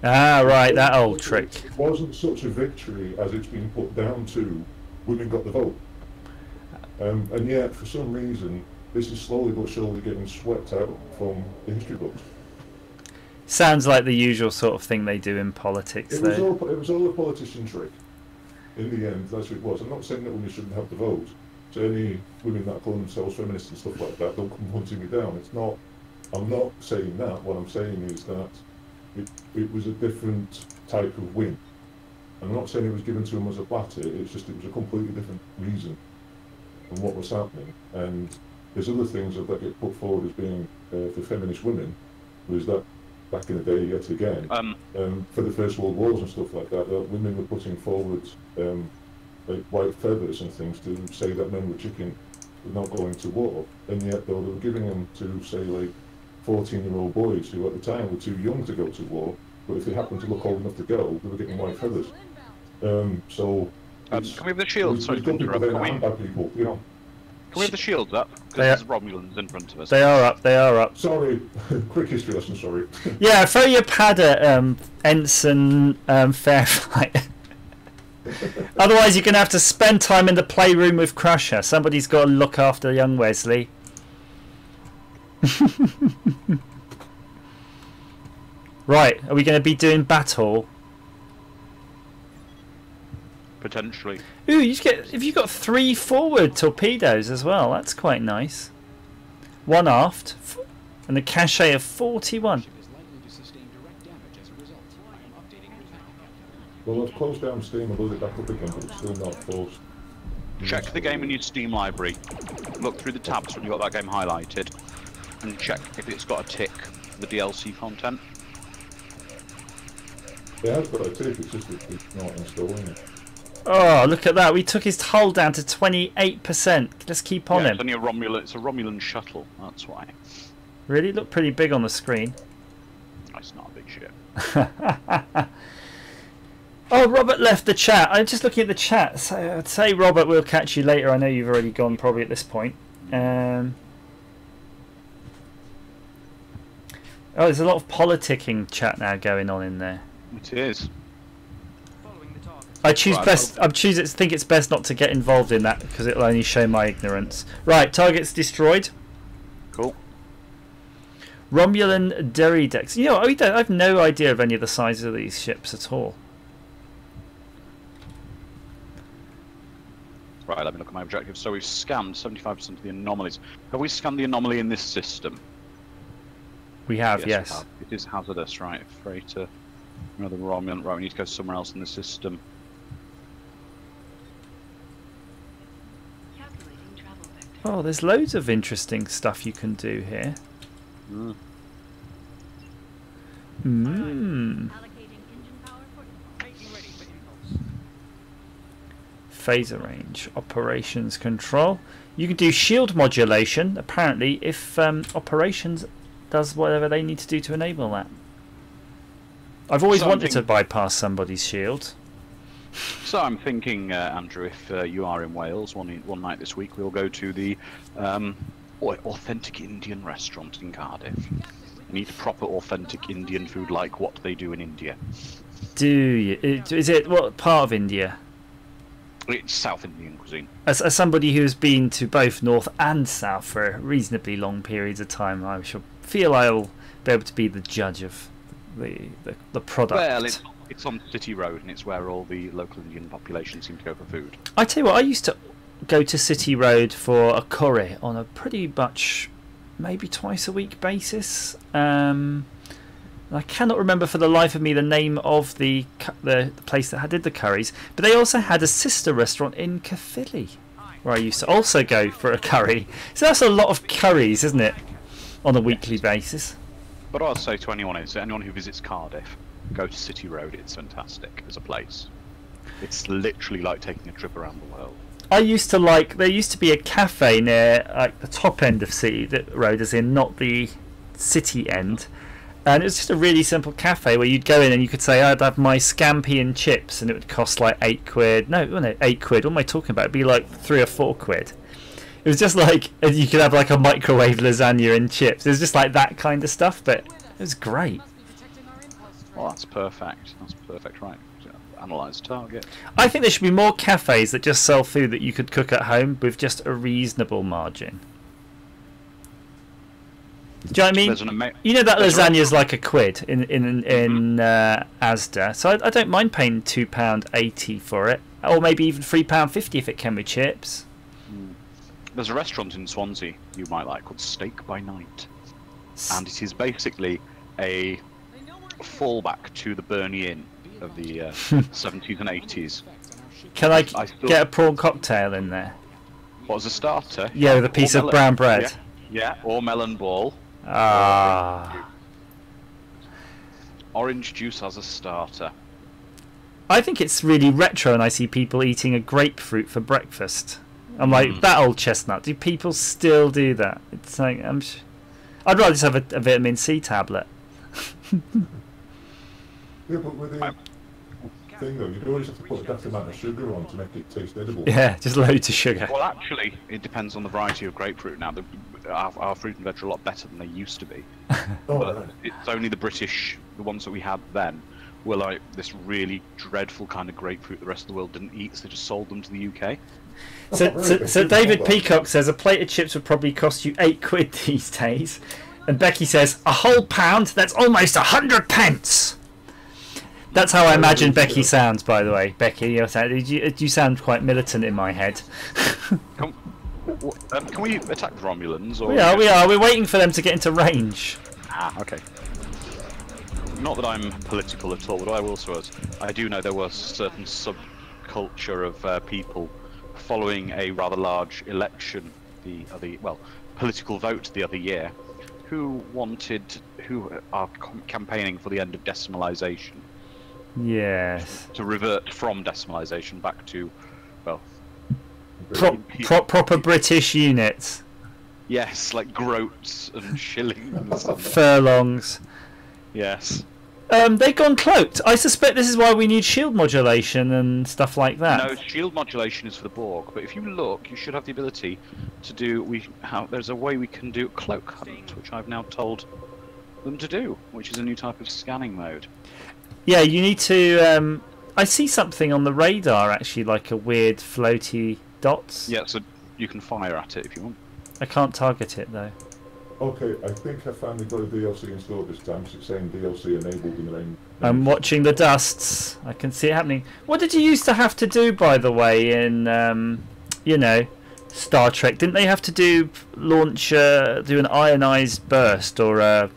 Ah, right, that old trick. It wasn't such a victory as it's been put down to, women got the vote. And yet, for some reason, this is slowly but surely getting swept out from the history books. Sounds like the usual sort of thing they do in politics, It was all a politician trick. In the end, that's what it was. I'm not saying that women shouldn't have the vote. So any women that call themselves feminists and stuff like that, don't come hunting me down. It's not. I'm not saying that. What I'm saying is that it was a different type of win. I'm not saying it was given to them as a platter. It's just it was a completely different reason from what was happening. And there's other things that get put forward as being for feminist women. Was that back in the day, yet again, for the First World Wars and stuff like that, women were putting forward like white feathers and things to say that men were chicken for not going to war, and yet though they were giving them to say like 14-year-old boys who at the time were too young to go to war, but if they happened to look old enough to go, they were getting white feathers. Can we have the shields? Sorry to interrupt. People, you know. Can we have the shields up? Because there's Romulans in front of us. They are up. Sorry, quick history lesson, sorry. Yeah, throw your pad at Ensign Fairfight. Otherwise you're going to have to spend time in the playroom with Crusher. Somebody's got to look after young Wesley. Right, are we going to be doing battle? Potentially. Ooh, if you've got 3 forward torpedoes as well, that's quite nice. 1 aft, and a cachet of 41. Well, I've closed down Steam and loaded it back up again, but it's still not forced. Check the game in your Steam library. Look through the tabs when you've got that game highlighted, and check if it's got a tick for the DLC content. It has got a tick, it's just that it's not installing it. Oh, look at that. We took his hull down to 28%. Let's keep on Yeah, him. it's only a Romulan. It's a Romulan shuttle. That's why. Really? Look pretty big on the screen. It's not a big ship. Oh, Robert left the chat. I'm just looking at the chat. So I'd say, Robert, we'll catch you later. I know you've already gone probably at this point. Oh, there's a lot of politicking chat now going on in there. It is. I choose Right, best. I choose it. Think it's best not to get involved in that because it'll only show my ignorance. Right, targets destroyed. Cool. Romulan derry decks. You know, I've no idea of any of the sizes of these ships at all. Right, let me look at my objectives. So we've scanned 75% of the anomalies. Have we scanned the anomaly in this system? We have, We yes. have. It is hazardous, right? Freighter, another Romulan. Right, we need to go somewhere else in the system. Calculating travel vector. Oh, there's loads of interesting stuff you can do here. Mm. Mmm. Allocating engine power for impulse. Making ready for impulse. Phaser range, operations control. You can do shield modulation, apparently, if operations does whatever they need to do to enable that. I've always wanted to bypass somebody's shield. So I'm thinking, Andrew, if you are in Wales one night this week, we'll go to the authentic Indian restaurant in Cardiff. We need proper authentic Indian food like what they do in India. Do you? Is it what part of India? It's South Indian cuisine. As somebody who's been to both North and South for reasonably long periods of time, I shall feel I'll be able to be the judge of the product. Well, it's on City Road, and it's where all the local Indian population seem to go for food. I tell you what, I used to go to City Road for a curry on a pretty much maybe twice a week basis. I cannot remember for the life of me the name of the place that did the curries, but they also had a sister restaurant in Caerphilly where I used to also go for a curry. So that's a lot of curries, isn't it, on a weekly basis? But what I'll say to anyone is, anyone who visits Cardiff, go to City Road. It's fantastic as a place. It's literally like taking a trip around the world. I used to like. There used to be a cafe near the top end of City Road, as in not the city end. And it was just a really simple cafe where you'd go in and you could say, I'd have my scampi and chips, and it would cost like £8. No, 8 quid. What am I talking about? It'd be like 3 or 4 quid. It was just like you could have like a microwave lasagna and chips. It was just like that kind of stuff, but it was great. Well, that's perfect. That's perfect, right? Analyze target. I think there should be more cafes that just sell food that you could cook at home with just a reasonable margin. Do you know what I mean? You know that lasagna's like a quid in Asda, so I don't mind paying £2.80 for it, or maybe even £3.50 if it came with chips. There's a restaurant in Swansea you might like called Steak by Night, and it is basically a fallback to the Burnley Inn of the 70s and 80s. Can I get a prawn cocktail in there? What, as a starter? Yeah, with a piece of brown bread. Yeah, or melon ball. Ah. Orange juice as a starter. I think it's really retro when I see people eating a grapefruit for breakfast. I'm like, that old chestnut. Do people still do that? It's like I'd rather just have a vitamin C tablet. Yeah, but with the thing though, you'd always have to put that amount of sugar on to make it taste edible. Yeah, just loads of sugar. Well, actually, it depends on the variety of grapefruit now. Our fruit and veg are a lot better than they used to be. Oh, right. It's only the ones that we had then were like this really dreadful kind of grapefruit the rest of the world didn't eat, so they just sold them to the UK. So David Peacock says a plate of chips would probably cost you £8 these days, and Becky says a whole pound. That's almost 100 pence. That's how I imagine Becky sounds, by the way. Becky, you sound quite militant in my head. Can we attack the Romulans? Or We are. We're waiting for them to get into range. Ah, okay. Not that I'm political at all, but I will say I do know there was a certain subculture of people following a rather large election, political vote the other year, who are campaigning for the end of decimalisation. Yes. To revert from decimalisation back to, well, proper British units. Yes, like groats and shillings. Furlongs. Yes. They've gone cloaked. I suspect this is why we need shield modulation and stuff like that. No, shield modulation is for the Borg, but if you look, you should have the ability to do. There's a way we can do cloak hunt, which I've now told them to do, which is a new type of scanning mode. Yeah, you need to. I see something on the radar actually, like a weird floaty dots. Yeah, so you can fire at it if you want. I can't target it though. Okay, I think I finally got a DLC installed this time, so it's saying DLC enabled in the main. I'm watching the dusts. I can see it happening. What did you used to have to do, by the way, in Star Trek? Didn't they have to do an ionized burst or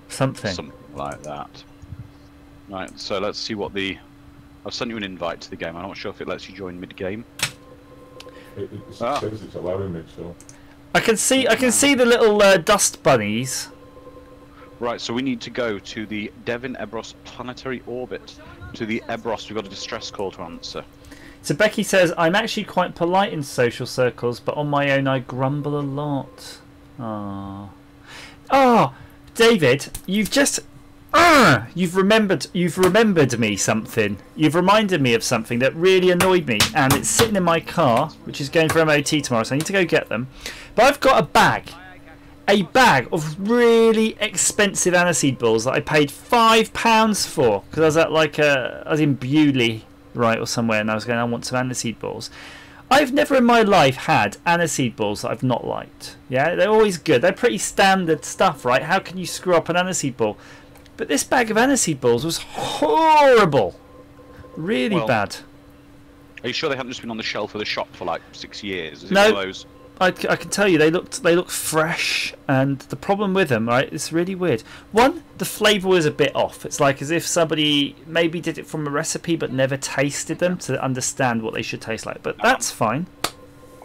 something? Something like that. Right, so let's see what I've sent you an invite to the game. I'm not sure if it lets you join mid-game. It says it's allowing me, so. I can see the little dust bunnies. Right, so we need to go to the Devon Ebros planetary orbit. To the Ebros, we've got a distress call to answer. So Becky says, I'm actually quite polite in social circles, but on my own I grumble a lot. Oh, David, you've remembered me something. You've reminded me of something that really annoyed me, and it's sitting in my car, which is going for MOT tomorrow, so I need to go get them. But I've got a bag of really expensive aniseed balls that I paid £5 for, because I was in Bewley, right, or somewhere, and I was going, I want some aniseed balls. I've never in my life had aniseed balls that I've not liked. Yeah, they're always good. They're pretty standard stuff, right? How can you screw up an aniseed ball? But this bag of aniseed balls was horrible. Really bad. Are you sure they haven't just been on the shelf of the shop for like 6 years? Is it No. one of those? I can tell you they look fresh, and the problem with them, right, it's really weird. One, the flavour was a bit off. It's like as if somebody maybe did it from a recipe but never tasted them to understand what they should taste like. But that's fine.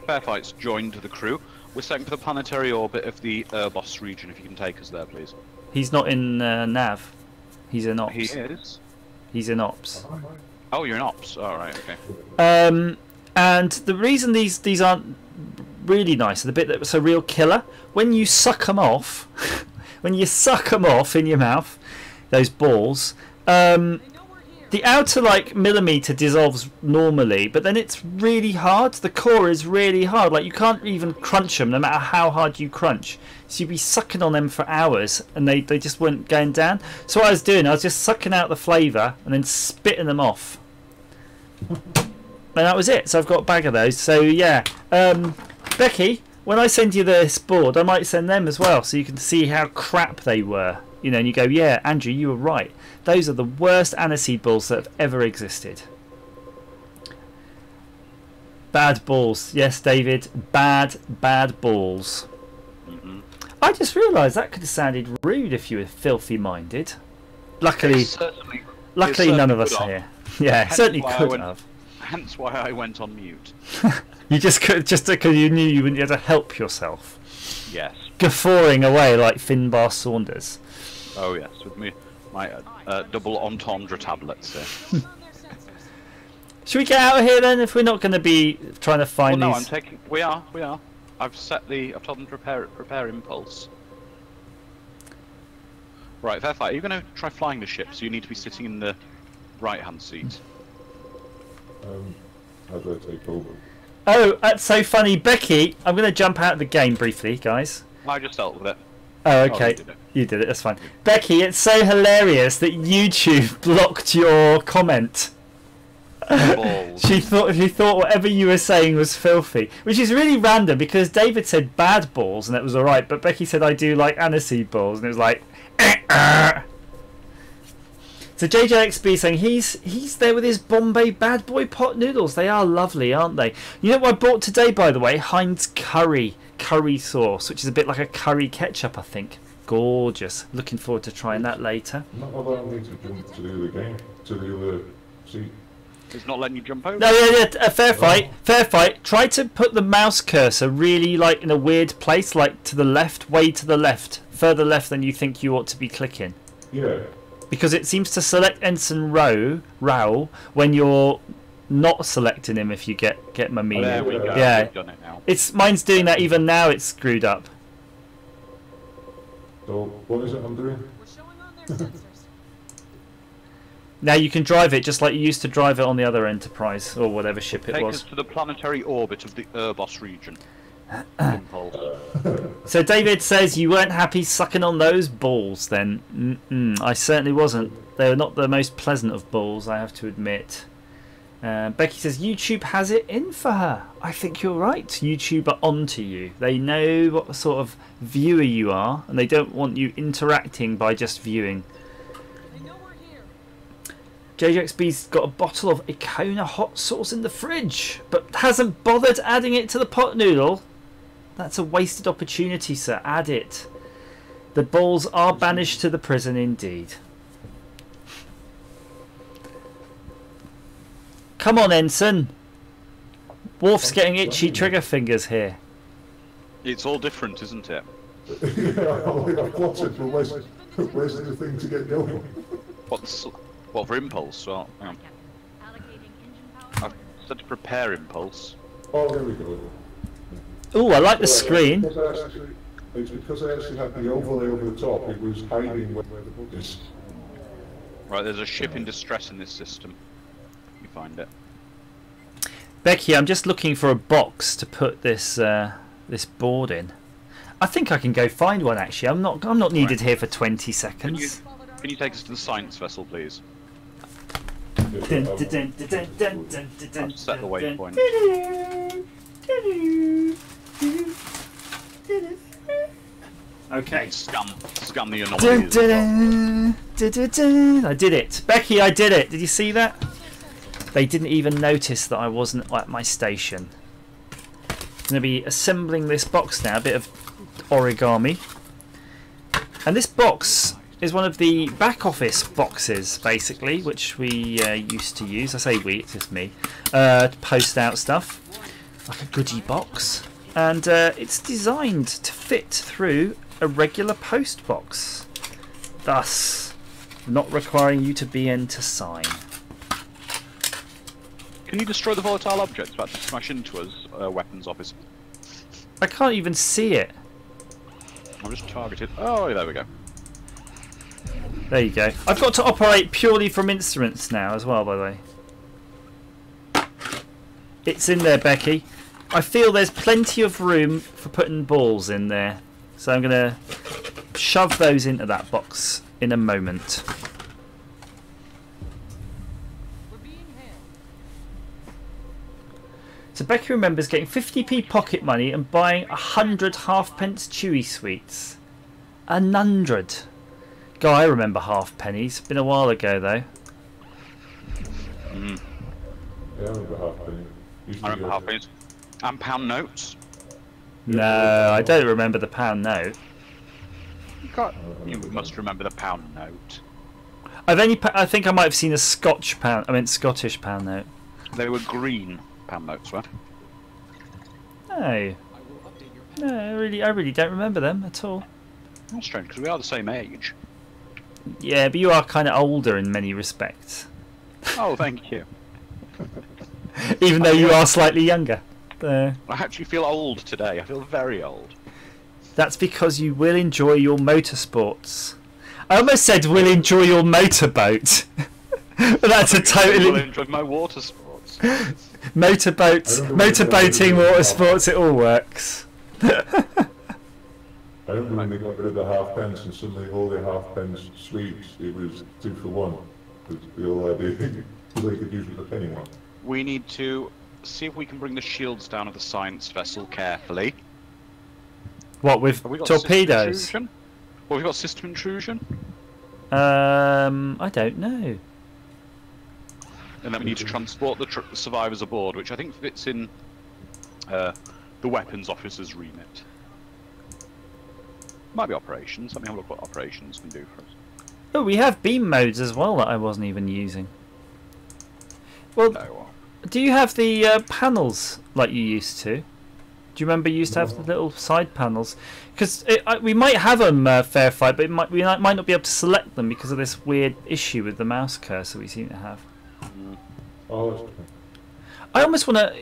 Fairfight's joined the crew. We're setting for the planetary orbit of the Urbos region. If you can take us there, please. He's not in Nav. He's in Ops. He is. He's in Ops. Oh, you're in Ops. All right, okay. And the reason these aren't really nice, the bit that was a real killer, when you suck them off, in your mouth, those balls, the outer millimeter dissolves normally, but then it's really hard. The core is really hard. Like you can't even crunch them, no matter how hard you crunch. So you'd be sucking on them for hours, and they just weren't going down. So what I was doing, I was just sucking out the flavour and then spitting them off. And that was it. So I've got a bag of those. So yeah, Becky, when I send you this board, I might send them as well, so you can see how crap they were. You know, and you go, yeah, Andrew, you were right. Those are the worst aniseed balls that have ever existed. Bad balls. Yes, David. Bad balls. Mm-hmm. I just realised that could have sounded rude if you were filthy-minded. Luckily none of us are here. Yeah, certainly could have. Hence why I went on mute. You just because you knew you wouldn't be able to help yourself. Yes. Guffawing away like Finbar Saunders. Oh yes, with my double entendre tablets there. Should we get out of here then? If we're not going to be trying to find well, no, these. We are. I've told them to prepare impulse. Right, Fairfight, are you going to try flying the ship? So you need to be sitting in the right-hand seat. How do I take over? Oh, that's so funny, Becky. I'm going to jump out of the game briefly, guys. I just dealt with it. Oh, Oh, okay. you did it. You did it. That's fine. Becky, it's so hilarious that YouTube blocked your comment. Balls. She thought whatever you were saying was filthy, which is really random because David said bad balls and that was all right, but Becky said I do like aniseed balls and it was like. So JJXB saying he's there with his Bombay bad boy pot noodles. They are lovely, aren't they? You know what I bought today, by the way? Heinz curry sauce, which is a bit like a curry ketchup, I think. Gorgeous. Looking forward to trying that later. Not allowing me to jump to the other game, to the other seat. It's not letting you jump over. No, yeah, fair fight, fair fight. Try to put the mouse cursor really like in a weird place, like to the left, way to the left, further left than you think you ought to be clicking. Yeah. Because it seems to select Ensign Rao when you're not selecting him. If you get my meaning. There we go. Yeah, We've done it now. mine's doing that even now. It's screwed up. So, what is it I'm doing? We're showing on their sensors. Now you can drive it just like you used to drive it on the other Enterprise or whatever ship it Take was. us to the planetary orbit of the Urbos region. Impulse. So David says you weren't happy sucking on those balls then. I certainly wasn't. They were not the most pleasant of balls, I have to admit. Becky says YouTube has it in for her. I think you're right. YouTube are onto you. They know what sort of viewer you are and they don't want you interacting by just viewing. They know we're here. JJXB's got a bottle of Icona hot sauce in the fridge but hasn't bothered adding it to the pot noodle. That's a wasted opportunity, sir. Add it. The balls are banished to the prison indeed. Come on, Ensign. Worf's getting itchy trigger fingers here. It's all different, isn't it? Yeah, I've plotted, but where's the thing to get going? What for impulse? Well, hang on. Captain, allocating engine power. I've said to prepare impulse. Oh, there we go. Oh, I like the screen. It's because I actually had the overlay over the top, it was hiding where the book is. Right, there's a ship in distress in this system. You find it. Becky, I'm just looking for a box to put this this board in. I think I can go find one actually. I'm not needed here for 20 seconds. Can you take us to the science vessel, please? Dun, dun, dun, dun, dun, dun, dun, dun, I'll set the dun, waypoint. Okay. Scan the Dun, anomalies. dun, dun, dun, dun, dun. I did it. Becky, I did it. Did you see that? They didn't even notice that I wasn't at my station. I'm going to be assembling this box now, a bit of origami. And this box is one of the back office boxes, basically, which we used to use. I say we, it's just me. To post out stuff, like a goodie box. And it's designed to fit through a regular post box, thus not requiring you to be in to sign. Can you destroy the volatile objects about to smash into us, weapons officer? I can't even see it. I'm just targeted. Oh, there we go. There you go. I've got to operate purely from instruments now as well, by the way. It's in there, Becky. I feel there's plenty of room for putting balls in there. So I'm going to shove those into that box in a moment. We're being hailed. So Becky remembers getting 50p pocket money and buying 100 halfpence Chewy sweets. 100. God, I remember half pennies. Been a while ago though. Mm. Yeah, I remember halfpenny. I remember half pennies. And pound notes. No, I don't remember the pound note. You must remember the pound note. I think I might have seen a Scottish pound note. They were green pound notes, right? No. No, I really don't remember them at all. That's strange, because we are the same age. Yeah, but you are kind of older in many respects. Oh, thank you. Even though you are slightly younger. I actually feel old today. I feel very old. That's because you will enjoy your motorsports. I almost said will enjoy your motorboat. But that's a I totally... will enjoy my water sports. Motorboating, water sports, it all works. I remember when they got rid of the halfpence and suddenly all the halfpence sweets, it was 2 for 1. Because the whole idea they could use with a penny one. We need to see if we can bring the shields down of the science vessel carefully. What, with Have we got torpedoes? System intrusion? Well, we've got system intrusion. I don't know. And then we need to transport the survivors aboard, which I think fits in the weapons officer's remit. Might be operations. Let me have a look what operations can do for us. Oh, we have beam modes as well that I wasn't even using. Well, No. do you have the panels like you used to? Do you remember you used to have the little side panels? Because we might have them fair fight, but we might not be able to select them because of this weird issue with the mouse cursor we seem to have. Oh, that's true. I almost want to...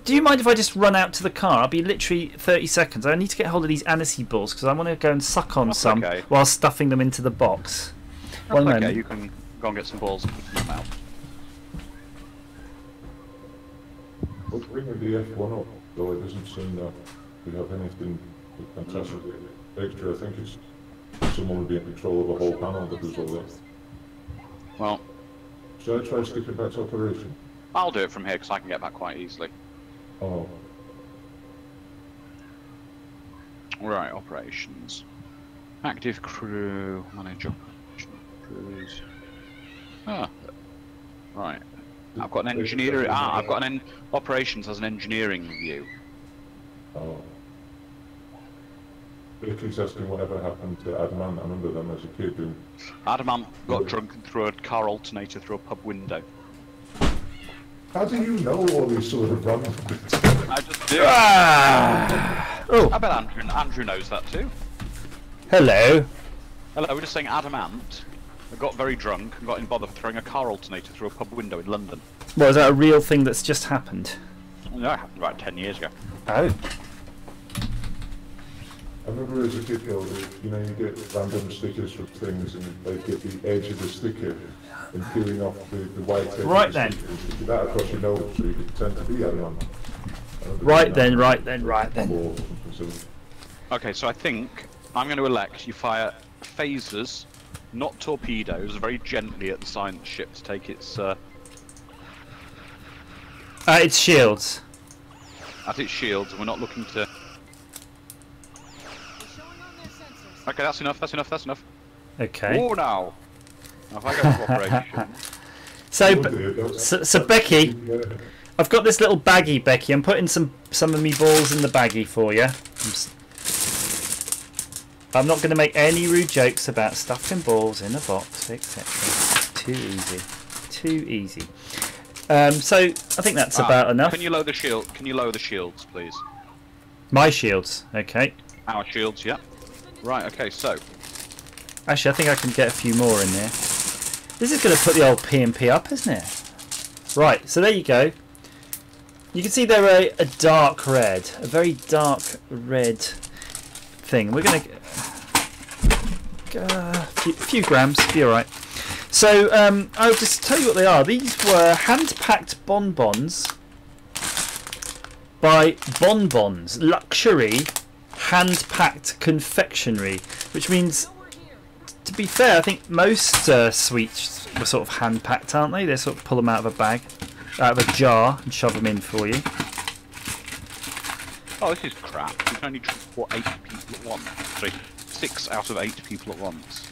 Do you mind if I just run out to the car? I'll be literally 30 seconds. I need to get hold of these anisey balls because I want to go and suck on That's some okay. while stuffing them into the box. That's One okay, moment. you can go and get some balls and put them out. Let's bring the F1 up, though it doesn't seem that we have anything fantastic extra. I think it's someone would be in control of a whole panel that does all that. Well, Should I try sticking back to operation? I'll do it from here because I can get back quite easily. Oh, Right, operations. Active crew, manage operation crews. Ah, right. I've got an engineer. I've got an operations as an engineering view. oh. Vicky's asking whatever happened to Adamant. I remember them as a kid who... Adamant got drunk and threw a car alternator through a pub window. How do you know all these sort of random bits? I just do. Oh, I bet Andrew knows that too. hello. Hello, we're just saying Adamant got very drunk and got in bother throwing a car alternator through a pub window in London. Well, is that a real thing that's just happened? No, it happened about 10 years ago. Oh. I remember as a kid, though, you know, you get random stickers from things and they get the edge of the sticker and peeling off the white edge. Right of the then. sticker and stick that across your nose so you could pretend to be Adamant. Right then, right then, right then. Or something silly. Okay, so I think I'm going to elect you fire phasers, not torpedoes, very gently at the science ship to take its It's shields. at its shields, and we're not looking to. They're showing on their sensors. Okay, that's enough. That's enough. That's enough. Okay. Oh, now. Now, if I go to operation, So, Oh dear, don't- so Becky, Yeah. I've got this little baggie, Becky. I'm putting some of me balls in the baggie for you. I'm not going to make any rude jokes about stuffing balls in a box, etc. Too easy. Too easy. So I think that's about enough. Can you lower the shield? Can you lower the shields, please? My shields, okay. Our shields, yeah. Right. Okay. So, Actually, I think I can get a few more in there. This is going to put the old P&P up, isn't it? Right, so there you go. You can see they're a dark red, a very dark red thing. We're going to a few grams, be all right. So I'll just tell you what they are. These were hand-packed bonbons by Bonbons Luxury Hand-Packed Confectionery, which means, to be fair, I think most sweets were sort of hand-packed, aren't they? They sort of pull them out of a bag, out of a jar, and shove them in for you. oh, this is crap. You can only transport 8 people at once. Sorry, 6 out of 8 people at once.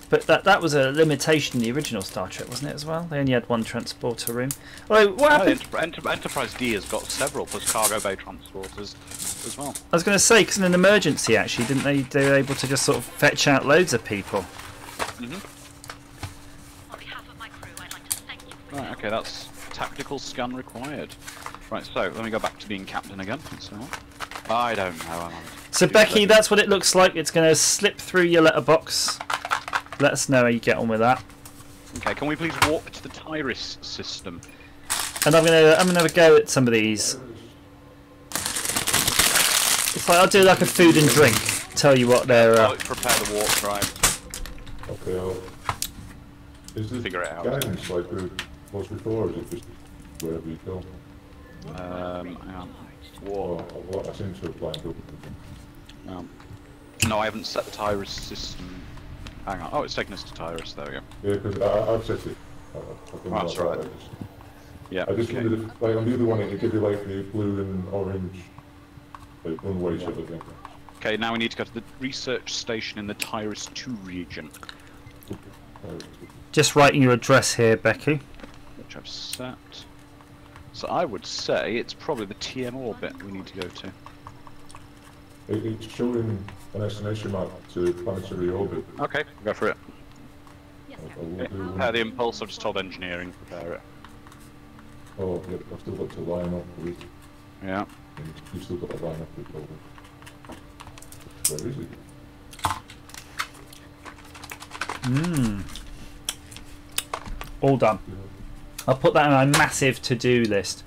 But that was a limitation in the original Star Trek, wasn't it, as well? They only had one transporter room. Although, what happened? Enterprise D has got several, plus cargo bay transporters as well. I was going to say, because in an emergency, actually, didn't they were able to just sort of fetch out loads of people. Mm-hmm. On behalf of my crew, I'd like to thank you for Right, okay, that's tactical scan required. Right, so let me go back to being captain again. So, I don't know. So, Becky, that's what it looks like. It's going to slip through your letterbox. Let us know how you get on with that. Okay, can we please warp to the Tyrus system? And I'm gonna have a go at some of these. It's like I'll do like a food and drink. Tell you what they're. I'll prepare the warp drive. Okay, is this Figure it out. guidance like it was before, or is it just wherever you go? Hang on. Or Warp. what I seem to have lined up. No, I haven't set the Tyrus system. Hang on. Oh, it's taking us to Tyrus. There we go. Yeah, because I've set it. I've done That's that. right. I just okay. wondered if, like, on the other one, it gives you like the blue and orange, like runway sort of thing. Okay, now we need to go to the research station in the Tyrus 2 region, Just writing your address here, Becky. which I've set. So I would say it's probably the TM orbit we need to go to. It's showing an estimation map to planetary orbit. Okay, go for it. Yes, I sir. will Okay. do- Prepare the impulse. I've just told engineering prepare it. Oh, yep, I've still got to line up with. Yeah. And you've still got to line up with all. Where is it? All done. I'll put that on my massive to-do list.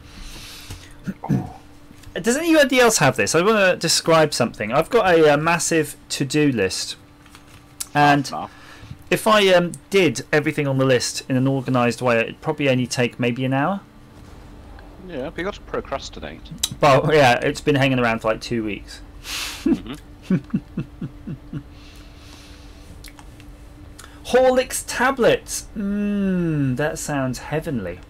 Does anybody else have this? I want to describe something. I've got a massive to-do list, and No. if I did everything on the list in an organised way, it'd probably only take maybe an hour. Yeah, but you got to procrastinate. But yeah, it's been hanging around for like 2 weeks. Horlicks tablets. That sounds heavenly.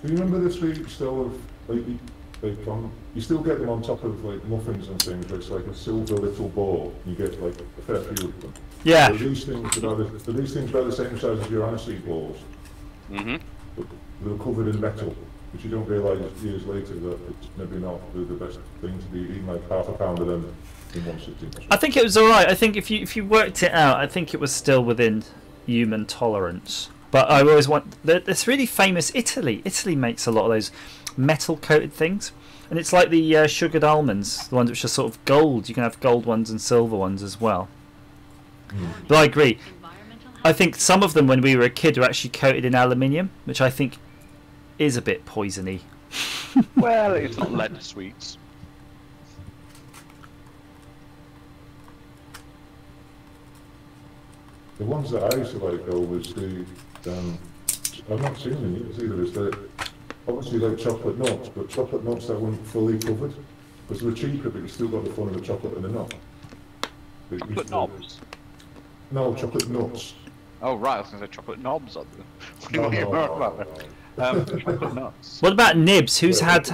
Do you remember the sweet still of you still get them on top of like muffins and things, where it's like a silver little ball, and you get like a fair few of them. Yeah. Are these things about the same size as your aniseed balls? Mm-hmm. But they're covered in metal, which you don't realise years later that it's maybe not the best thing to be eating like half a pound of them in one sitting. I think it was alright. I think if you worked it out, I think it was still within human tolerance. But I always want... It's really famous Italy. Italy makes a lot of those metal-coated things. And it's like the sugared almonds, the ones which are sort of gold. You can have gold ones and silver ones as well. But I agree. I think some of them, when we were a kid, were actually coated in aluminium, which I think is a bit poisony. Well, it's not lead sweets. The ones that I used to like though was the I've not seen them yet either. Is the obviously like chocolate nuts, but chocolate nuts that weren't fully covered because they were cheaper, but you still got the fun of the chocolate in the nut. Chocolate knobs. No, chocolate nuts. Oh right, I was going to say chocolate knobs. No, Chocolate nuts. What about nibs? Who's had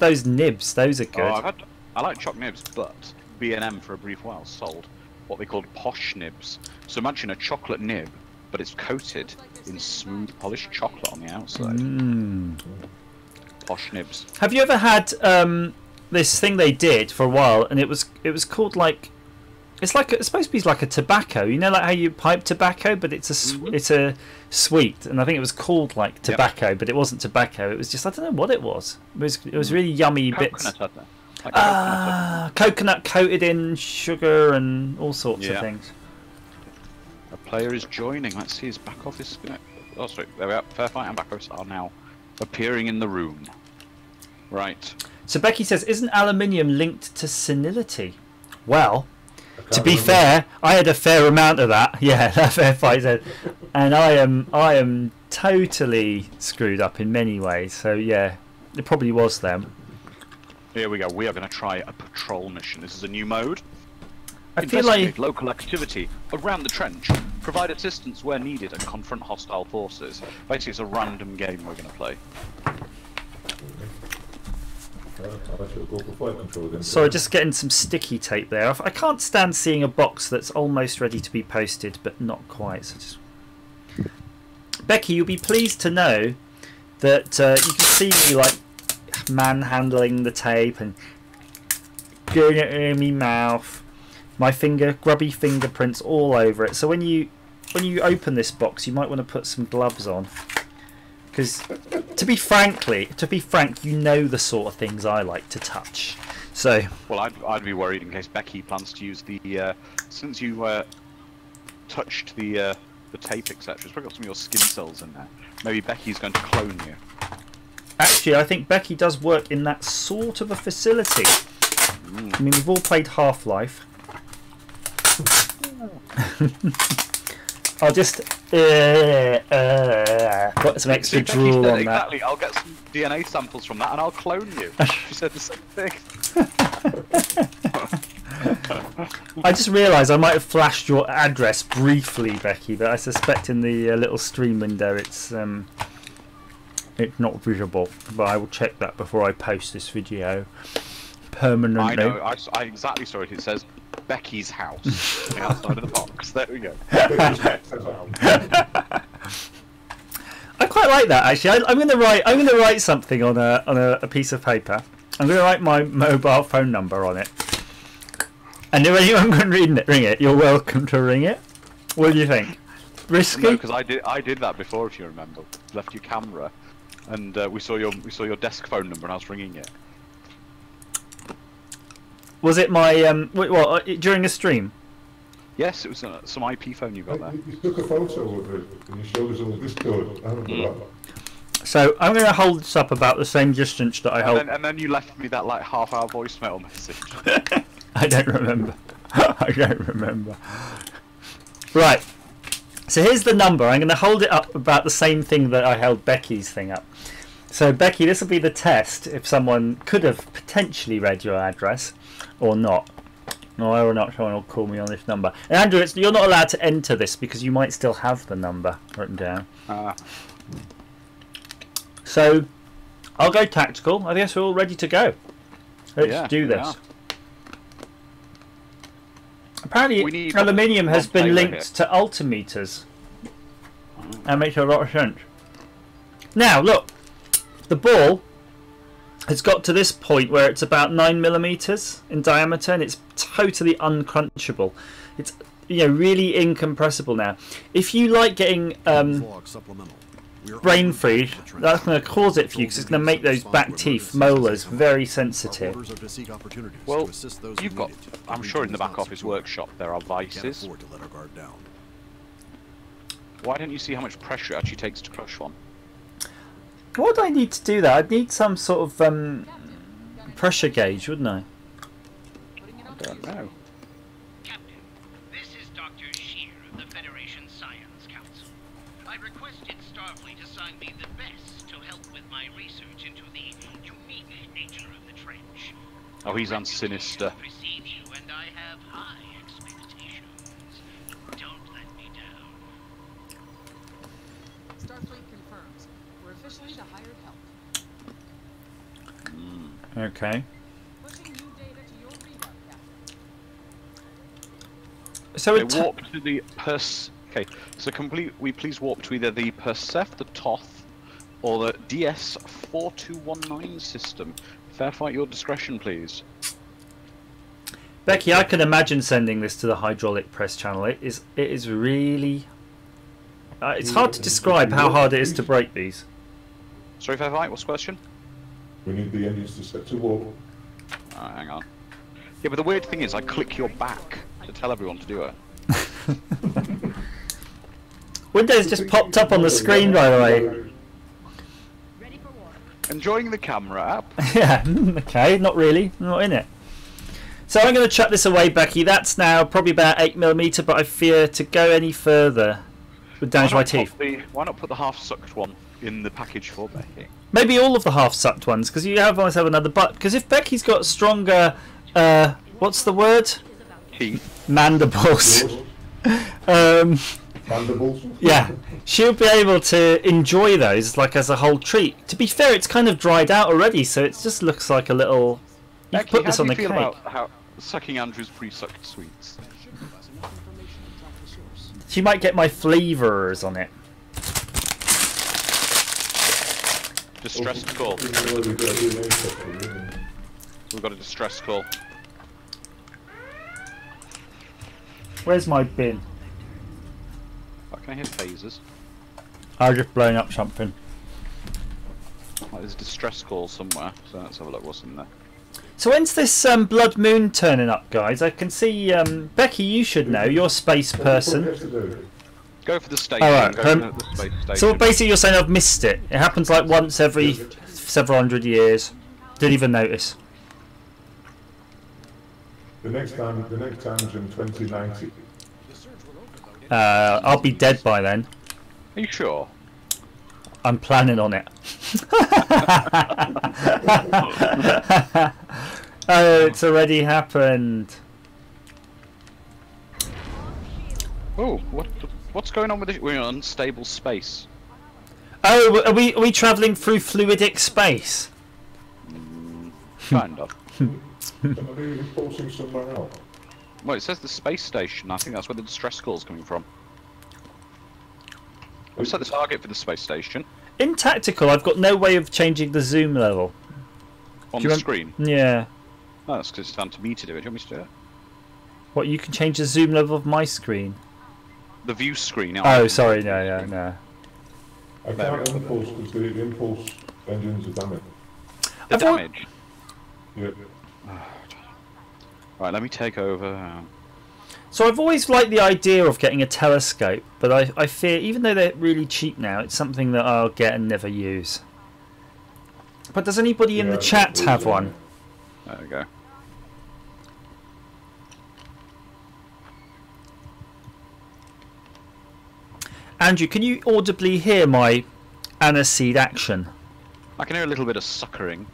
those nibs? Those are good. Oh, I like choc nibs, but B&M for a brief while sold what they called posh nibs. So imagine a chocolate nib, but it's coated in smooth, polished chocolate on the outside. Posh nibs. Have you ever had this thing they did for a while, and it was called like it's supposed to be like a tobacco. You know, like how you pipe tobacco, but it's a sweet, and I think it was called like tobacco, but it wasn't tobacco. It was just I don't know what it was. It was really yummy bits. Coconut, like Coconut coated in sugar and all sorts of Yeah. things. A player is joining. Let's see his back office. Oh, sorry. There we are. Fairfight and back office are now appearing in the room. Right. So Becky says, "Isn't aluminium linked to senility?" Well, to be fair, I had a fair amount of that. Yeah, that Fairfight said, and I am totally screwed up in many ways. So yeah, it probably was them. Here we go. We are going to try a patrol mission. This is a new mode. I feel like Investigate local activity around the trench, provide assistance where needed, and confront hostile forces. Basically, it's a random game we're going to play. I should go for flight control then. sorry, just getting some sticky tape there. I can't stand seeing a box that's almost ready to be posted, but not quite. So just... Becky, you'll be pleased to know that you can see me like manhandling the tape and getting it in my mouth. My grubby fingerprints all over it. So when you open this box, you might want to put some gloves on, because to be frank, you know the sort of things I like to touch. So Well, I'd be worried in case Becky plans to use the since you touched the tape, etc. It's probably got some of your skin cells in there. Maybe Becky's going to clone you. actually, I think Becky does work in that sort of a facility. I mean, we've all played Half-Life. I'll just put some extra Becky drool said on exactly, I'll get some DNA samples from that and I'll clone you. She said the same thing. I just realised I might have flashed your address briefly, Becky, but I suspect in the little stream window it's not visible. But I will check that before I post this video permanently. I know, I exactly saw it. It says Becky's house outside of the box. There we go. I quite like that actually. I'm going to write something on a piece of paper. I'm going to write my mobile phone number on it. And if anyone can ring it, you're welcome to ring it. What do you think? Risky? No, because I did that before, if you remember. Left your camera, and we saw your desk phone number, and I was ringing it. Was it my what during a stream? Yes, it was some IP phone you got there. You took a photo of it and you showed us on the Discord. I remember that. So I'm going to hold this up about the same distance that I hold. And then you left me that like half-hour voicemail message. I don't remember. I don't remember. Right. So here's the number. I'm going to hold it up about the same thing that I held Becky's thing up. So Becky, this will be the test if someone could have potentially read your address or not. No, or not. Someone will call me on this number. And Andrew, you're not allowed to enter this because you might still have the number written down. So I'll go tactical. I guess we're all ready to go. Let's do this. Yeah. Apparently, aluminium has been linked to altimeters. That makes a lot of sense. Now, look, the ball has got to this point where it's about 9mm in diameter, and it's totally uncrunchable. It's really incompressible now. If you like getting brain freeze, that's going to cause it for you because it's going to make those back teeth, molars, very sensitive. Well, you've got, I'm sure in the back office workshop there are vices. Why don't you see how much pressure it actually takes to crush one? What would I need to do that? I'd need some sort of pressure gauge, wouldn't I? I don't know. Captain, this is Dr. Shear of the Federation Science Council. I requested Starfleet assign me the best to help with my research into the unique nature of the trench. Oh, he's on Sinister. Precede you, and I have high expectations. Don't let me down. Starfleet confirms. We're officially the hired help. Okay. Pushing new data to your readout, Captain. So Okay, warp to the Okay, so we please warp to either the Persef, the Toth, or the DS4219 system. Fair fight your discretion, please. Becky, I can imagine sending this to the hydraulic press channel. It is really. It's hard to describe how hard it is to break these. Sorry, fair fight. What's the question? We need the engines to set to warp. Hang on. Yeah, but the weird thing is, I click your back to tell everyone to do it. Windows just popped up on the screen, by the way. Ready for war. Enjoying the camera app. Yeah, okay, not really. Not in it. So I'm going to chuck this away, Becky. That's now probably about 8mm, but I fear to go any further would damage my teeth. Why not put the half-sucked one in the package for Becky? Maybe all of the half-sucked ones, because you always have another butt. Because if Becky's got stronger, what's the word? Teeth. Mandibles. Mandibles? Yeah, she'll be able to enjoy those like as a whole treat. To be fair, it's kind of dried out already, so it just looks like a little. You Becky, put this how on do the you cake. feel about how sucking Andrew's pre-sucked sweets? She might get my flavours on it. Distress call. We've got a distress call. Where's my bin? Oh, can I hear phasers? I've just blown up something. Oh, there's a distress call somewhere, so let's have a look what's in there. So when's this Blood Moon turning up, guys? I can see Becky. You should know. You're a space person. Go for the station. Alright, Go for the space station. so basically, you're saying I've missed it. It happens like once every several hundred years. Didn't even notice. The next time's in 2090. I'll be dead by then. Are you sure? I'm planning on it. Oh, it's already happened. Oh, what's going on with this? We're in unstable space. Oh, are we travelling through fluidic space? Kind of. Can I be impulsing somewhere else? Well, it says the space station. I think that's where the distress call's coming from. We've set the target for the space station. In tactical, I've got no way of changing the zoom level. On Do the you screen. Yeah. Oh, that's because it's down to me to do it. Do you want me to do it? What, you can change the zoom level of my screen? The view screen. Oh, sorry, no. I can't impulse because the impulse engines are damaged. The damage. Yep. Right, let me take over. So I've always liked the idea of getting a telescope, but I fear, even though they're really cheap now, it's something that I'll get and never use. But does anybody in the chat have one? There we go. Andrew, can you audibly hear my aniseed action? I can hear a little bit of suckering.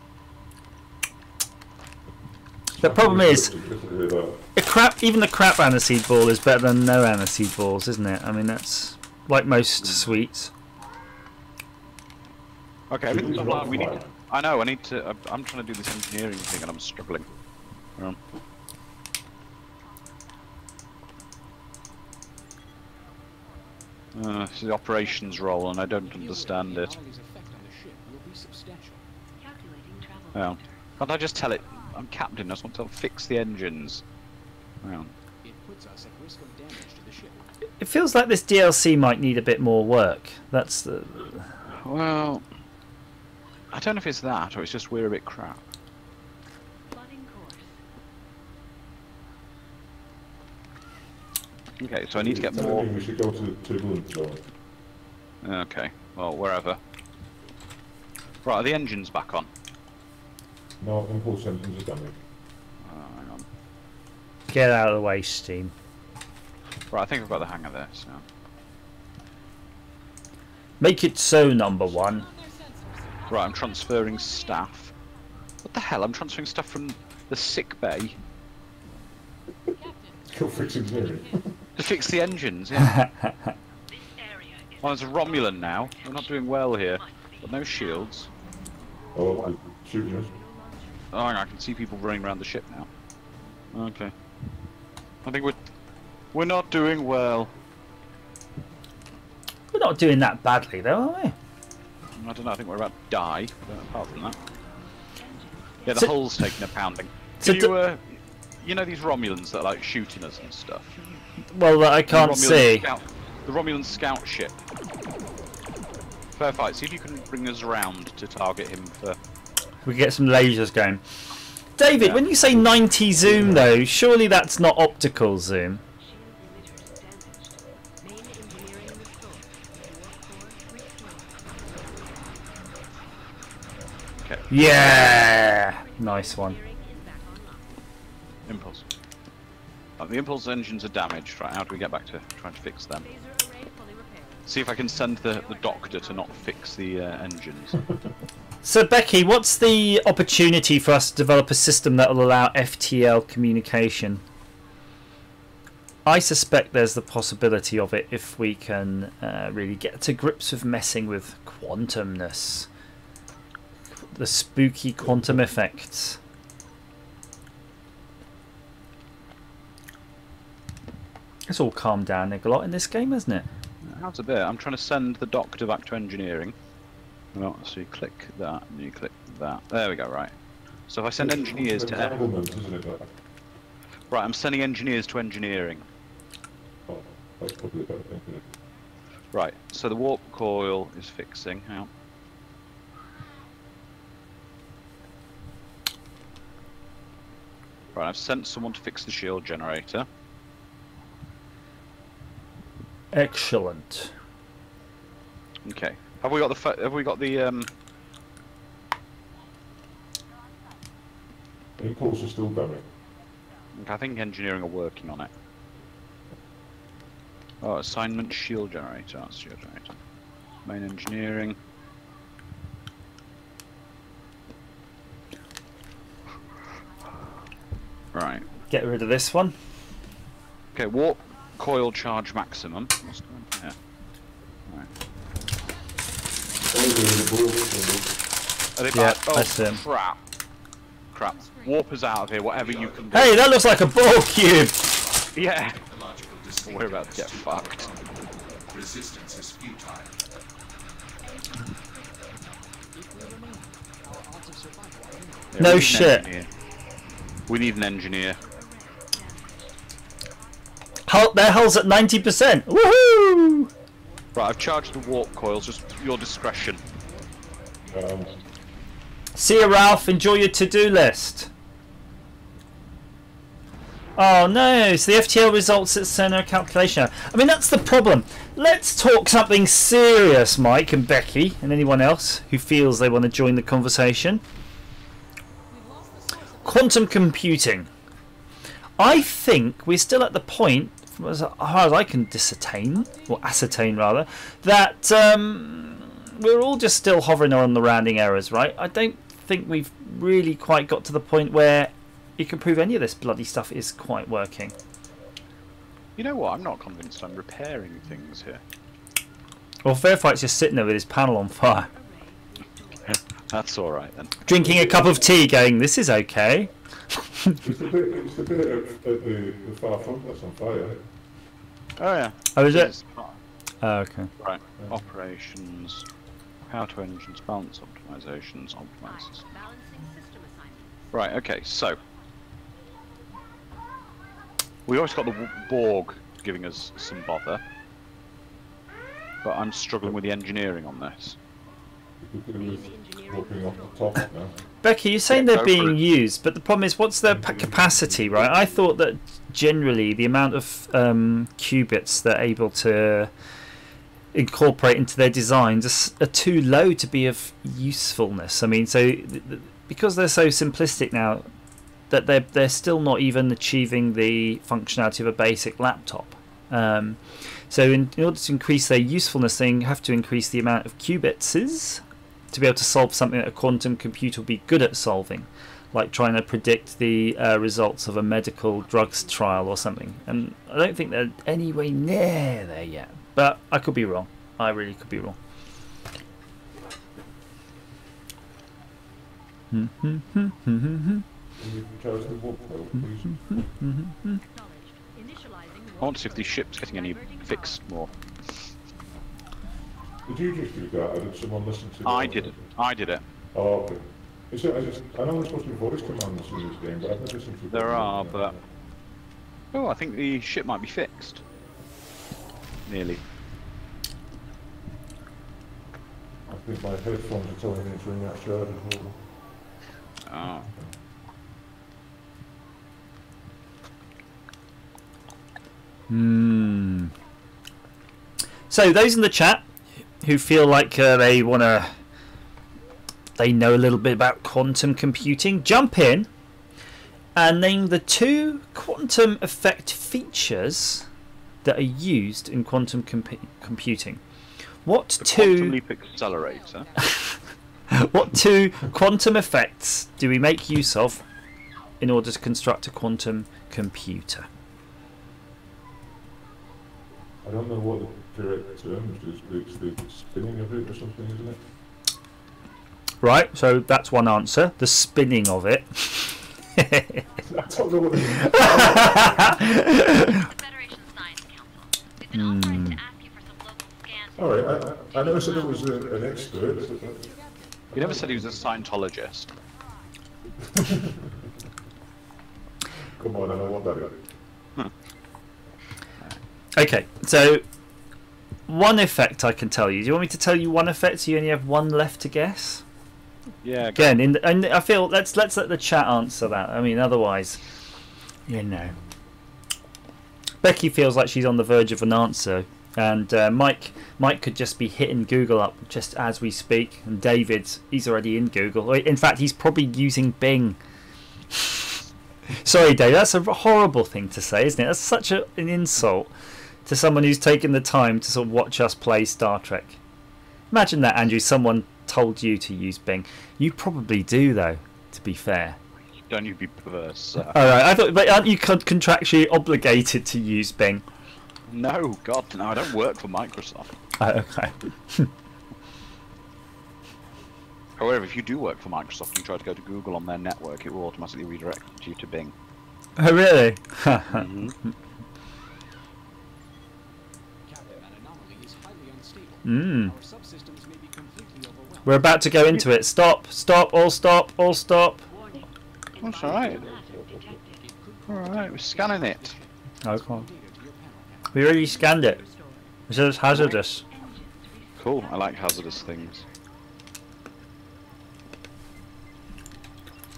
The problem is, even the crap aniseed ball is better than no aniseed balls, isn't it? I mean, that's like most sweets. Okay, everything's online. We need to, I know, I need to... I'm trying to do this engineering thing and I'm struggling. This is the operations role and I don't understand it. Oh. Can't I just tell it, I'm captain, I just want to fix the engines. It feels like this DLC might need a bit more work. That's the... Well... I don't know if it's that or it's just we're a bit crap. Okay, so I need to get more... We should go to turbulence zone. Okay, well, wherever. Right, are the engines back on? No, impulse engines are damaged. Hang on. Get out of the way, Steam. Right, I think I've got the hang of this now. Make it so, number one. Right, I'm transferring staff. What the hell? I'm transferring stuff from the sick bay Go fix engineering. to fix the engines, yeah. Well, there's a Romulan now. We're not doing well here. Got no shields. Oh, they're shooting us. Oh, hang on, I can see people running around the ship now. Okay. I think we're not doing well. We're not doing that badly, though, are we? I don't know, I think we're about to die, but apart from that. Yeah, the So- hull's taking a pounding. So Can you know these Romulans that are like shooting us and stuff? Well, I can't The Romulan see. The Romulan scout ship. Fair fight, see if you can bring us around to target him for... We can get some lasers going. David, Yeah. when you say 90 zoom, though, surely that's not optical zoom. Okay, Yeah! Nice one. impulse. The impulse engines are damaged, right, how do we get back to trying to fix them? See if I can send the doctor to not fix the engines. So, Becky, what's the opportunity for us to develop a system that will allow FTL communication? I suspect there's the possibility of it if we can really get to grips with messing with quantumness. The spooky quantum effects. It's all calmed down a lot in this game, hasn't it? How's a bit? I'm trying to send the doctor back to engineering. Well, so you click that and you click that. There we go, right. So if I send engineers to... Entanglement, isn't it? Right, I'm sending engineers to engineering. Oh, that's probably a better thing to do. Right, so the warp coil is fixing. Hang on. Right, I've sent someone to fix the shield generator. Excellent. Okay. Have we got the Impulse is still damaged. I think engineering are working on it. Oh, assignment shield generator. That's shield generator. Main engineering. Right. Get rid of this one. Okay, warp coil charge maximum. What's going on here? Right. Are they Yeah, back? Oh, that's him. crap. Crap. Warp us out of here, whatever you can do. Hey, that looks like a Borg cube! Yeah. We're about to get fucked. Resistance is futile. Yeah, No we need an shit. engineer. We need an engineer. Their hull's at 90%! Woohoo! Right, I've charged the warp coils, just your discretion. See you, Ralph. Enjoy your to-do list. Oh no, so the FTL results at sonar calculation. I mean, that's the problem. Let's talk something serious, Mike and Becky, and anyone else who feels they want to join the conversation. Quantum computing. I think we're still at the point, as far as I can ascertain rather, that we're all just still hovering on the rounding errors, right? I don't think we've really quite got to the point where you can prove any of this bloody stuff is quite working. You know what? I'm not convinced I'm repairing things here. Well, Fairfight's just sitting there with his panel on fire, That's alright then. drinking a cup of tea, going, "This is okay." It's the bit at the far front that's on fire. Oh yeah. Oh, is it? It's fine. Oh, okay. Right. Operations. How to engines, balance optimizations, optimizers. Balancing system assignments. Right, okay, so. We always got the Borg giving us some bother. But I'm struggling with the engineering on this. Walking off the top now. Becky, you're saying Yeah, they're go for being it. used, but the problem is, what's their capacity, right? I thought that generally the amount of qubits they're able to incorporate into their designs are too low to be of usefulness. I mean, so because they're so simplistic now, that they're still not even achieving the functionality of a basic laptop. So in order to increase their usefulness, they have to increase the amount of qubits to be able to solve something that a quantum computer will be good at solving, like trying to predict the results of a medical drugs trial or something. And I don't think they're anywhere near there yet, but I could be wrong. I really could be wrong. I want to see if these ships getting any fixed more. Did you just do that, or did someone listen to I that? did it. I did it. Oh, okay. I know there's supposed to be voice commands in this game, but I've never listened to There them. are, but... Oh, I think the ship might be fixed. Nearly. I think my headphones are telling me to ring that shard as well. Oh. So those in the chat who feel like they know a little bit about quantum computing, jump in and name the 2 quantum effect features that are used in quantum computing. What The two? quantum leap accelerator. What 2 quantum effects do we make use of in order to construct a quantum computer? I don't know what the correct term is, it's the spinning of it or something, isn't it? Right, so that's one answer. The spinning of it. I don't know what it is. The Federation Science Council. We've been authorized to ask you for some local scans. Alright, I never said I was an expert. You never said he was a Scientologist. Come on, I know what that is. Okay, so one effect I can tell you. Do you want me to tell you one effect so you only have one left to guess? Yeah. Again, and I feel let's let the chat answer that. I mean, otherwise, you know. Becky feels like she's on the verge of an answer, and Mike could just be hitting Google up just as we speak. And David, he's already in Google. In fact, he's probably using Bing. Sorry, Dave, that's a horrible thing to say, isn't it? That's such an insult to someone who's taken the time to sort of watch us play Star Trek. Imagine that, Andrew. Someone told you to use Bing. You probably do, though. To be fair. Don't you be perverse. All right. I thought, but aren't you contractually obligated to use Bing? No, God, no. I don't work for Microsoft. Okay. However, if you do work for Microsoft and you try to go to Google on their network, it will automatically redirect you to Bing. Oh, really? Mm-hmm. Mm. We're about to go into it. Stop! Stop! All stop! All stop! That's alright. Alright, we're scanning it. Okay. We already scanned it. It says hazardous. Cool, I like hazardous things.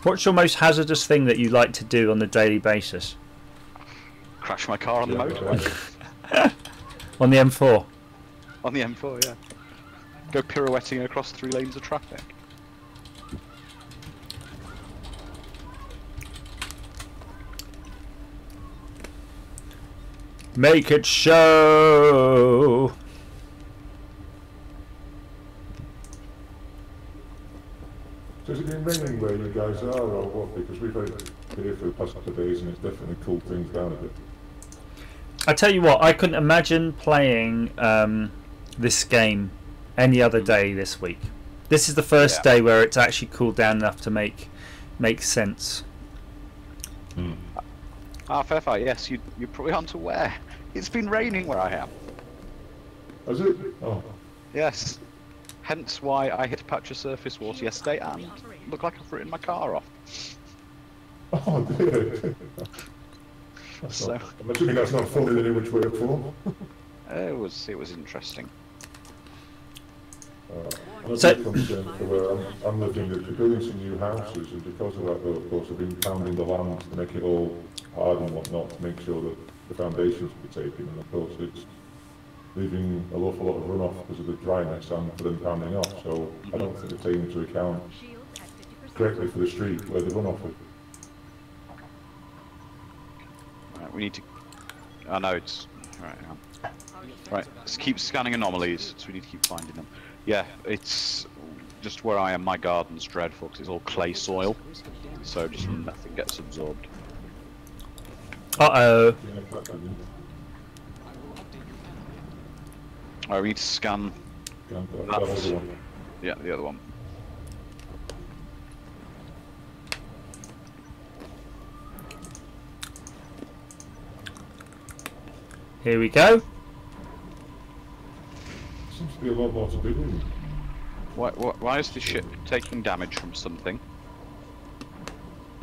What's your most hazardous thing that you like to do on a daily basis? Crash my car on the motorway. On the M4? On the M4, yeah. Go pirouetting across 3 lanes of traffic. Make it show! So has it been raining where you guys are, or what? Because we've had it here for the past couple of days and it's definitely cooled things down a bit. I tell you what, I couldn't imagine playing this game any other day this week. This is the first day where it's actually cooled down enough to make sense. Ah, fair fight, yes, you're probably on to where? It's been raining where I am. Has it? Oh. Yes. Hence why I hit a patch of surface water yesterday and looked like I've written my car off. Oh dear. So I'm assuming that's not falling in any which way or form. it was interesting. I'm a bit concerned for where I'm living. They're building some new houses, and because of that, though, of course, they've been pounding the land to make it all hard and whatnot, to make sure that the foundations will be taken, and of course it's leaving an awful lot of runoff because of the dryness and for them pounding off, so I don't think they're taking into account correctly for the street where the runoff is. Right, we need to... I know it's... Right, hang on. Right, let's keep scanning anomalies, so we need to keep finding them. Yeah, it's just where I am, my garden's dreadful because it's all clay soil, so just nothing gets absorbed. Uh-oh. Alright, we need to scan... Yeah, the other one. Here we go. Seems to be a lot more to do. Why is the ship taking damage from something?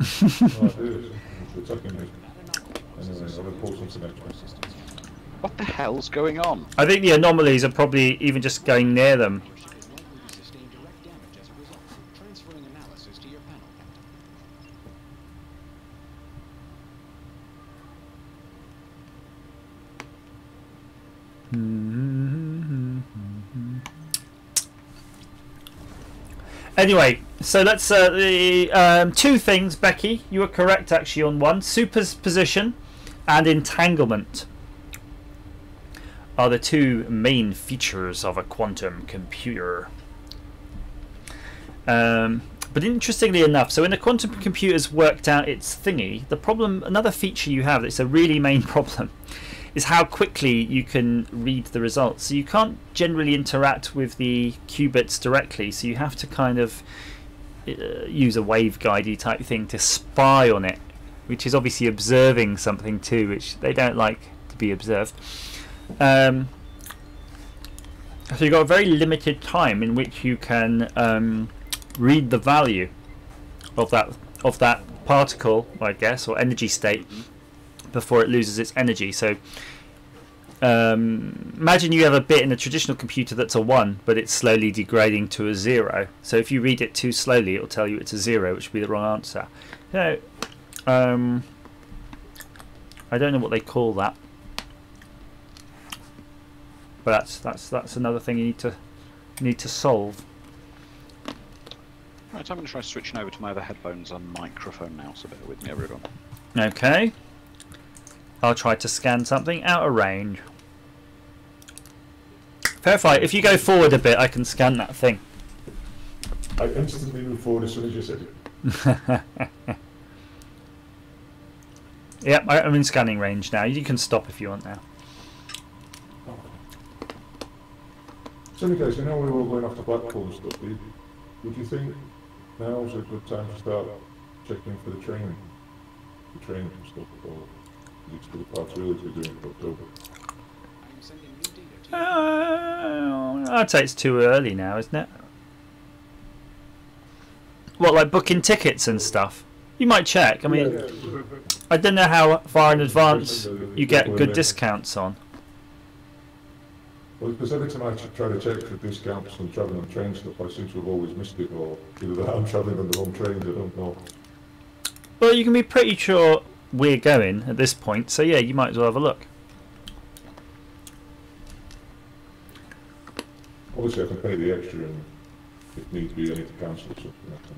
Oh, it is. It's attacking me. Anyway, I'll report something extra. What the hell's going on? I think the anomalies are probably even just going near them. Anyway, so let's two things, Becky. You were correct actually on one. Superposition and entanglement are the two main features of a quantum computer. But interestingly enough, so when a quantum computer's worked out its thingy, the problem, another feature you have that's a really main problem, is how quickly you can read the results. So you can't generally interact with the qubits directly, so you have to kind of use a waveguide-y type thing to spy on it, which is obviously observing something too, which they don't like to be observed. So you've got a very limited time in which you can read the value of that particle, I guess, or energy state before it loses its energy. So imagine you have a bit in a traditional computer that's a 1, but it's slowly degrading to a 0. So if you read it too slowly, it'll tell you it's a 0, which would be the wrong answer. So I don't know what they call that, but that's another thing you need to solve. Right, I'm going to try switching over to my other headphones and microphone now, so bear with me, everyone. Okay. I'll try to scan something out of range. Fair fight. If you go forward a bit, I can scan that thing. I instantly moved forward as soon as you said it. Yep, I'm in scanning range now. You can stop if you want now. So, guys, you know we were all going off to Blackpool and stuff. Would you think now's a good time to start checking for the training stuff, or is it still far too early to be doing it for October? I'd say it's too early now, isn't it? What, like booking tickets and stuff? You might check. I mean, I don't know how far in advance you get good discounts on. Well, because every time I try to check for discounts and travelling on train stuff, I seem to have always missed it, or either that I'm travelling on the wrong trains, I don't know. Well, you can be pretty sure we're going at this point, so yeah, you might as well have a look. Obviously, I can pay the extra, and if need be, I need to cancel something. I can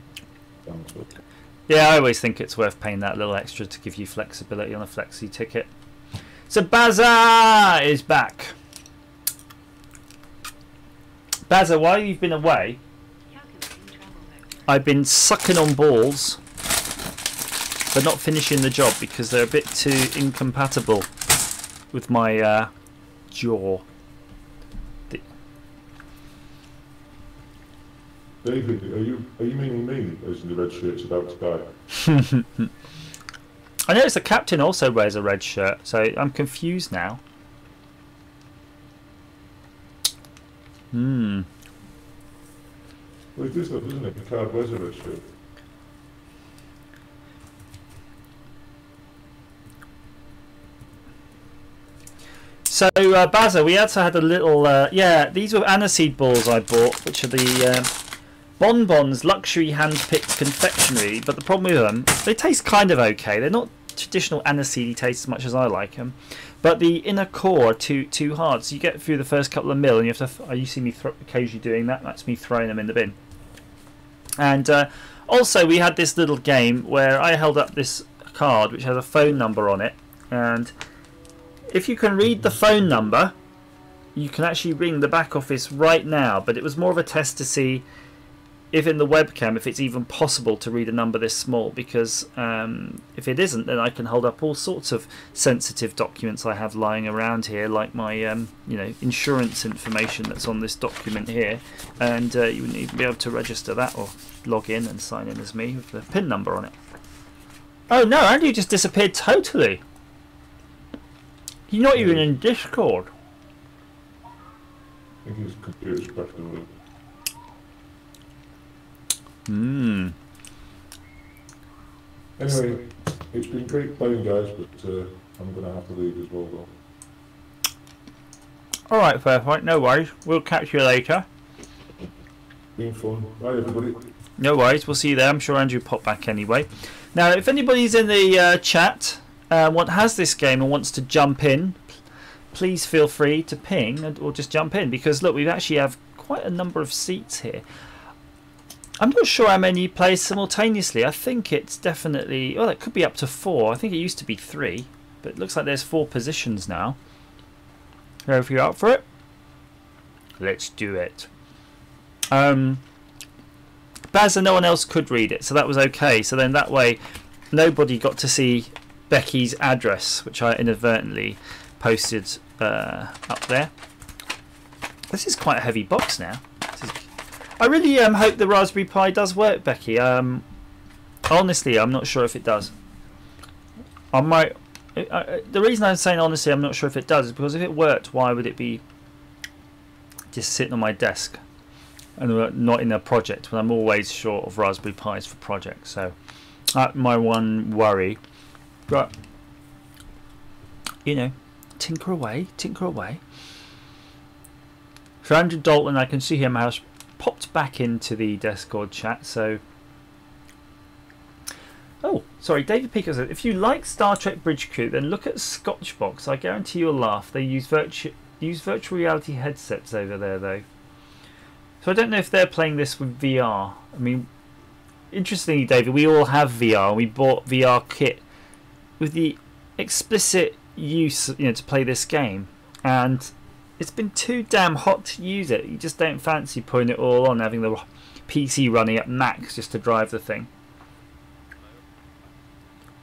cancel. Yeah, I always think it's worth paying that little extra to give you flexibility on a flexi ticket. So Baza is back. Baza, while you've been away, I've been sucking on balls, but not finishing the job because they're a bit too incompatible with my jaw. David, are you meaning me as in the red shirt's about to die? I noticed the captain also wears a red shirt, so I'm confused now. Well, it is though, isn't it? Picard wears a red shirt. So, Baza, we also had a little... yeah, these were aniseed balls I bought, which are the Bonbons luxury hand-picked confectionery, but the problem with them, they taste kind of okay. They're not traditional aniseedy taste as much as I like them, but the inner core are too hard, so you get through the first couple of mil and you have to... you see me occasionally doing that. That's me throwing them in the bin. And also we had this little game where I held up this card which has a phone number on it, and if you can read the phone number you can actually ring the back office right now, but it was more of a test to see if in the webcam if it's even possible to read a number this small, because if it isn't, then I can hold up all sorts of sensitive documents I have lying around here, like my you know, insurance information that's on this document here, and you wouldn't even be able to register that or log in and sign in as me with the PIN number on it. Oh no, Andrew just disappeared totally. You're not even in Discord. I think his computer's crashed over. Anyway, it's been great playing, guys, but I'm going to have to leave as well, though. Alright, Fairfight, no worries. We'll catch you later. Been fun. Bye, everybody. No worries, we'll see you there. I'm sure Andrew will pop back anyway. Now, if anybody's in the chat has this game and wants to jump in, please feel free to ping or just jump in, because look, we actually have quite a number of seats here. I'm not sure how many play simultaneously. I think it's definitely... well, it could be up to 4. I think it used to be 3, but it looks like there's 4 positions now. So if you're up for it, let's do it. Baz, no one else could read it, so that was okay. So then that way nobody got to see Becky's address, which I inadvertently posted up there. This is quite a heavy box now. I really hope the Raspberry Pi does work, Becky. Honestly, I'm not sure if it does. I might. The reason I'm saying honestly I'm not sure if it does is because if it worked, why would it be just sitting on my desk and not in a project when I'm always short of Raspberry Pis for projects? So that's my one worry. But you know, tinker away, tinker away. For Andrew Dalton, I can see him has popped back into the Discord chat. So, oh, sorry, David Pico said, if you like Star Trek Bridge Crew, then look at Scotchbox. I guarantee you'll laugh. They use virtual reality headsets over there, though. So I don't know if they're playing this with VR. I mean, interestingly, David, we all have VR. We bought VR kit with the explicit use, you know, to play this game, and it's been too damn hot to use it. You just don't fancy putting it all on, having the PC running at max just to drive the thing.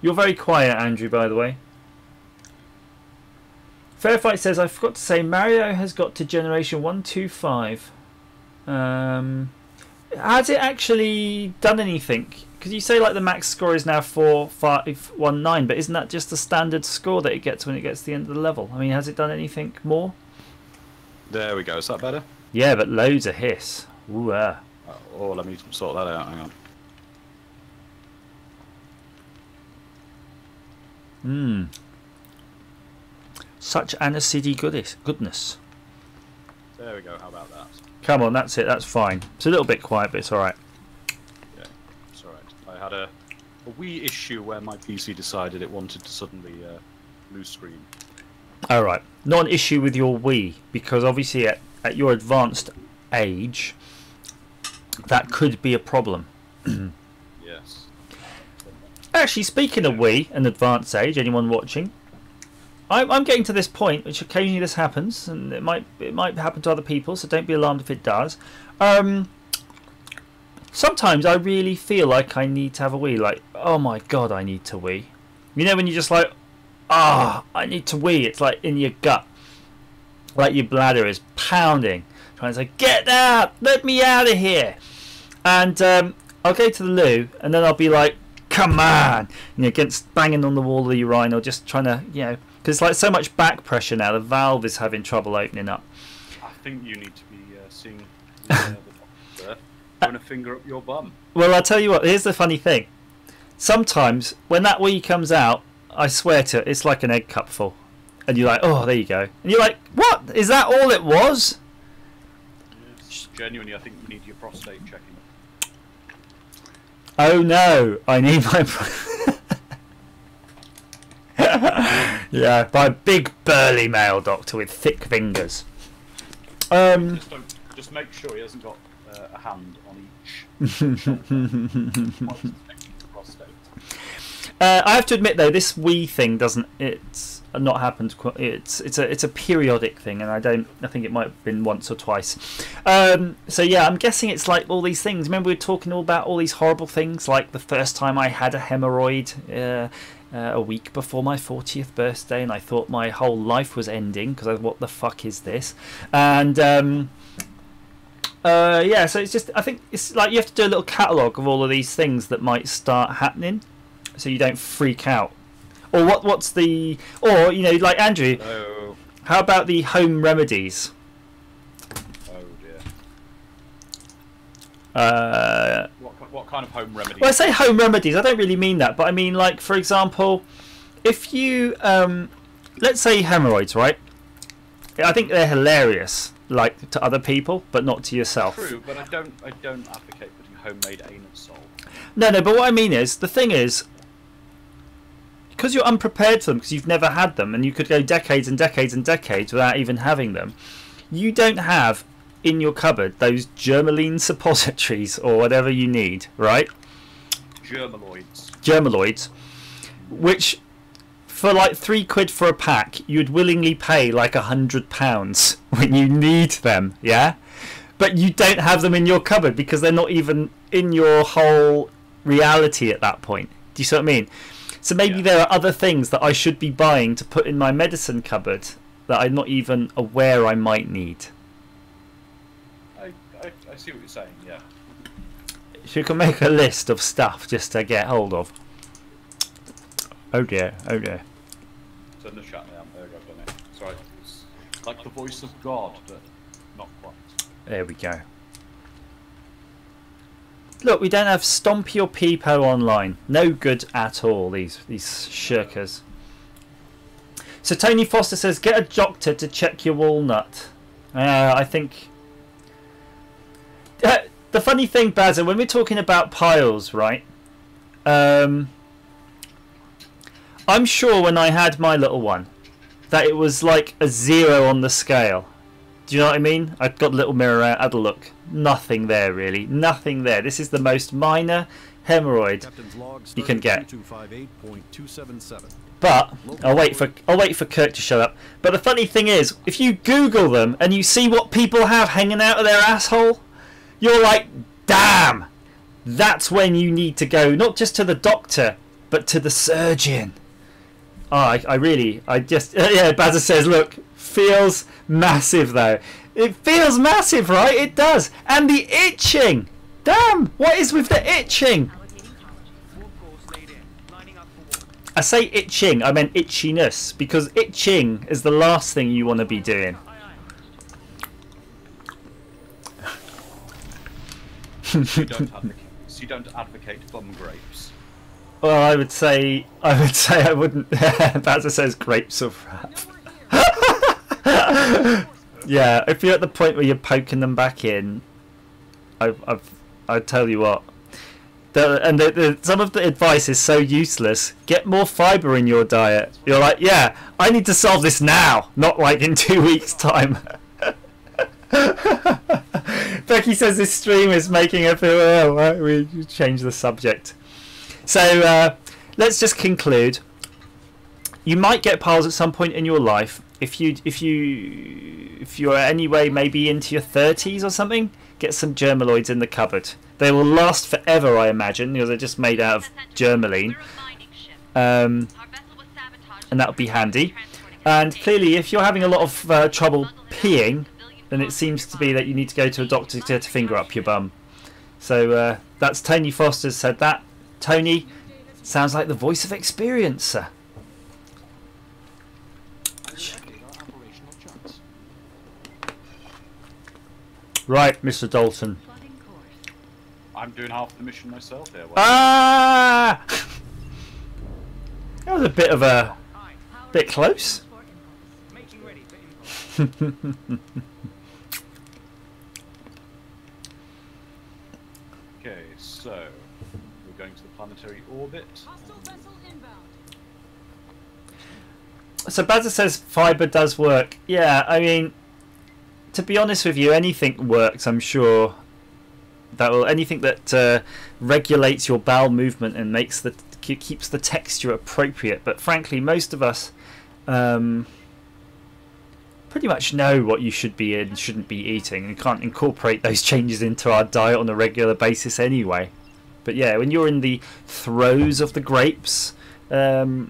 You're very quiet, Andrew, by the way. Fairfight says, I forgot to say, Mario has got to generation 125. Has it actually done anything? Because you say like the max score is now 4519, but isn't that just the standard score that it gets when it gets to the end of the level? I mean, has it done anything more? There we go. Is that better? Yeah, but loads of hiss. Ooh, Oh, let me sort that out. Hang on. Such acidity goodness. There we go. How about that? Come on, that's it. That's fine. It's a little bit quiet, but it's all right. Yeah, it's all right. I had a wee issue where my PC decided it wanted to suddenly lose screen. All right. Not an issue with your Wii, because obviously at your advanced age, that could be a problem. Yes. Actually, speaking of Wii and advanced age, anyone watching, I'm getting to this point, which occasionally this happens, and it might happen to other people, so don't be alarmed if it does. Sometimes I really feel like I need to have a wee. Like, oh my god, I need to wee. You know when you're just like, I need to wee. It's like in your gut, like your bladder is pounding, trying to say, get out, let me out of here. And I'll go to the loo, and then I'll be like, come on, against banging on the wall of the urinal, just trying to, because it's like so much back pressure now, the valve is having trouble opening up. I think you need to be seeing the doctor there, putting a finger up your bum. Well, I'll tell you what, here's the funny thing. Sometimes, when that wee comes out, I swear to it, it's like an egg cupful. And you're like, oh, there you go. And you're like, what? Is that all it was? It's genuinely, I think you need your prostate checking. Oh no, I need my... Yeah, by a big burly male doctor with thick fingers. Just make sure he hasn't got a hand on each. I have to admit though, this Wii thing doesn't. It's not happened. It's a periodic thing, and I think it might have been once or twice. So yeah, I'm guessing it's like all these things. Remember we were talking all about all these horrible things, like the first time I had a hemorrhoid. A week before my 40th birthday, and I thought my whole life was ending because what the fuck is this? And yeah, so it's just, I think it's like you have to do a little catalogue of all of these things that might start happening, so you don't freak out. Or what's the, or like Andrew, how about the home remedies? Oh dear. What kind of home remedies? Well, I say home remedies, I don't really mean that, but I mean, like, for example, if you let's say hemorrhoids, right? I think they're hilarious, like to other people, but not to yourself. True, but I don't advocate putting homemade anal salt. No, but what I mean is, the thing is, because you're unprepared for them, because you've never had them, and you could go decades and decades and decades without even having them, you don't have in your cupboard those germaline suppositories or whatever you need, right? Germaloids, which for like £3 for a pack you'd willingly pay like £100 when you need them, yeah? But you don't have them in your cupboard because they're not even in your whole reality at that point. Do you see what I mean? So maybe there are other things that I should be buying to put in my medicine cupboard that I'm not even aware I might need. I see what you're saying, yeah. So you can make a list of stuff just to get hold of. Oh dear, oh dear. Turn the shut down. There we go, done it. Sorry, it's like the voice of God, but not quite. There we go. Look, we don't have Stompy or Peepo online. No good at all, these shirkers. So Tony Foster says, get a doctor to check your walnut. I think... the funny thing, Bazza, when we're talking about piles, right? I'm sure when I had my little one that it was like a 0 on the scale. Do you know what I mean? I've got a little mirror out, had a look. Nothing there, really. Nothing there. This is the most minor hemorrhoid you can get. 2258.277. But I'll wait for Kirk to shut up. But the funny thing is, if you Google them and you see what people have hanging out of their asshole, you're like, damn, that's when you need to go not just to the doctor but to the surgeon. Oh, I just yeah. Bazza says, look, feels massive though. It feels massive, right? It does. And the itching. Damn, what is with the itching? I say itching, I meant itchiness, because itching is the last thing you want to be doing. You don't advocate bum grapes. Well, I would say I wouldn't. Bazza says grapes of wrath. Yeah, if you're at the point where you're poking them back in, I tell you what. Some of the advice is so useless. Get more fibre in your diet. You're like, yeah, I need to solve this now, not like in 2 weeks' time. Becky says this stream is making her feel ill. Right? We change the subject. So let's just conclude. You might get piles at some point in your life. If you're anyway maybe into your 30s or something, get some germaloids in the cupboard. They will last forever, I imagine, because they're just made out of germaline. And that would be handy. And clearly, if you're having a lot of trouble peeing, then it seems to be that you need to go to a doctor to get a finger up your bum. So that's Tony Foster said that. Tony sounds like the voice of experience, sir. Right, Mr. Dalton. I'm doing half the mission myself here. Ah! That was a bit of a bit close. Okay, so we're going to the planetary orbit. So Bazza says fibre does work. Yeah, I mean, to be honest with you, anything works, I'm sure. Anything that regulates your bowel movement and keeps the texture appropriate. But frankly, most of us pretty much know what you should be and shouldn't be eating, and can't incorporate those changes into our diet on a regular basis anyway. But yeah, when you're in the throes of the grapes, diet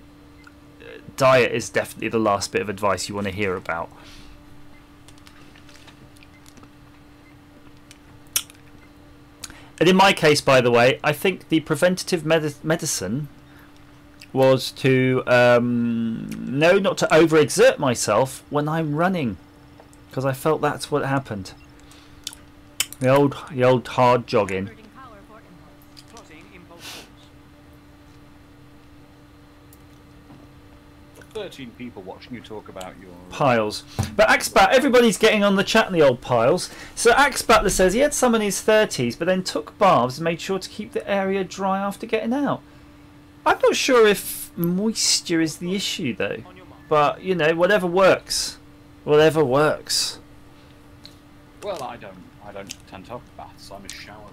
is definitely the last bit of advice you want to hear about. And in my case, by the way, I think the preventative medicine was to not to overexert myself when I'm running, because I felt that's what happened. The old hard jogging. 13 people watching you talk about your piles. But Axbat, everybody's getting on the chat in the old piles. So Axbatler says he had some in his 30s, but then took baths and made sure to keep the area dry after getting out. I'm not sure if moisture is the issue though, but you know, whatever works, whatever works. Well, I don't tend to have baths. I'm a shower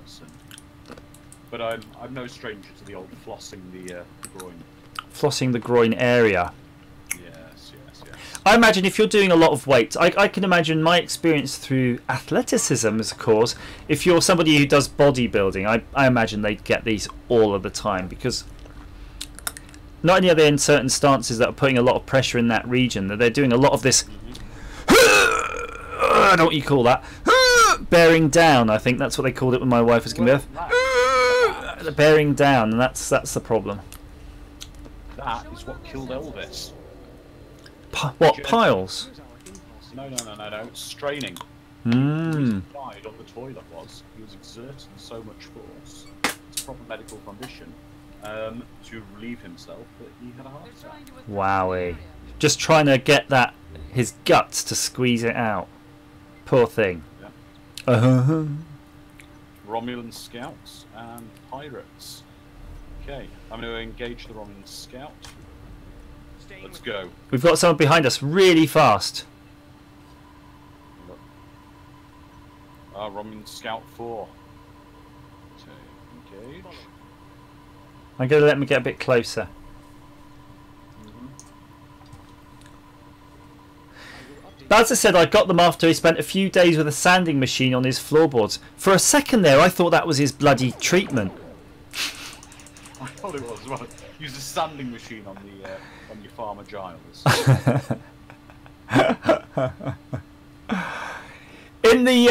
person, but I'm no stranger to the old flossing the groin. Flossing the groin area. Yes. I imagine if you're doing a lot of weight, I can imagine my experience through athleticism as a cause. If you're somebody who does bodybuilding, I imagine they'd get these all of the time, because not only are they in certain stances that are putting a lot of pressure in that region, that they're doing a lot of this I don't know what you call that, bearing down. I think that's what they called it when my wife was giving birth. Bearing down, and that's the problem. That is what killed Elvis. What, piles? No. Straining. He died on the toilet. He was exerting so much force. It's a proper medical condition to relieve himself, but he had a heart attack. Wowie. Just trying to get his guts to squeeze it out. Poor thing. Yeah. Romulan scouts and pirates. Okay, I'm going to engage the Romulan scout. Let's go. We've got someone behind us really fast. Romulan scout 4. Okay, engage. I'm going to let me get a bit closer. Bowser said I got them after he spent a few days with a sanding machine on his floorboards. For a second there, I thought that was his bloody treatment. I thought it was. Well, use a sanding machine on your Farmer Giles. In the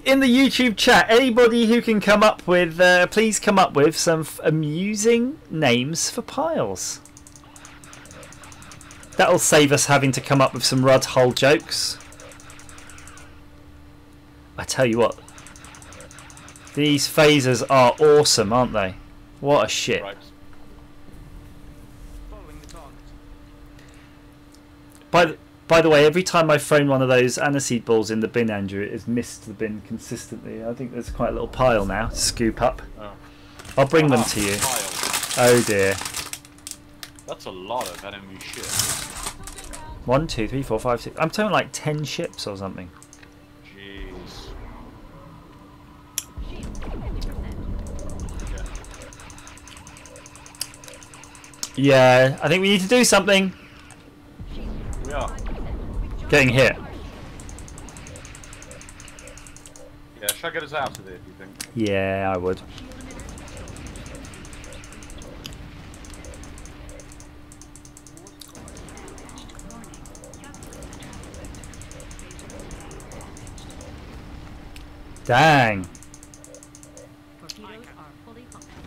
YouTube chat, anybody who can come up with, please come up with some amusing names for piles. That'll save us having to come up with some Rud Hull jokes. I tell you what, these phasers are awesome, aren't they? What a shit. Right. By the way, every time I've thrown one of those aniseed balls in the bin, Andrew, it has missed the bin consistently. I think there's quite a little pile now to scoop up. Oh. I'll bring them to you. Pile. Oh dear. That's a lot of enemy shit. 1, 2, 3, 4, 5, 6. I'm talking like 10 ships or something. Jeez. Yeah, I think we need to do something. We are. Getting hit. Yeah, should I get us out of there, do you think? Yeah, I would. Dang. Torpedoes are fully functional.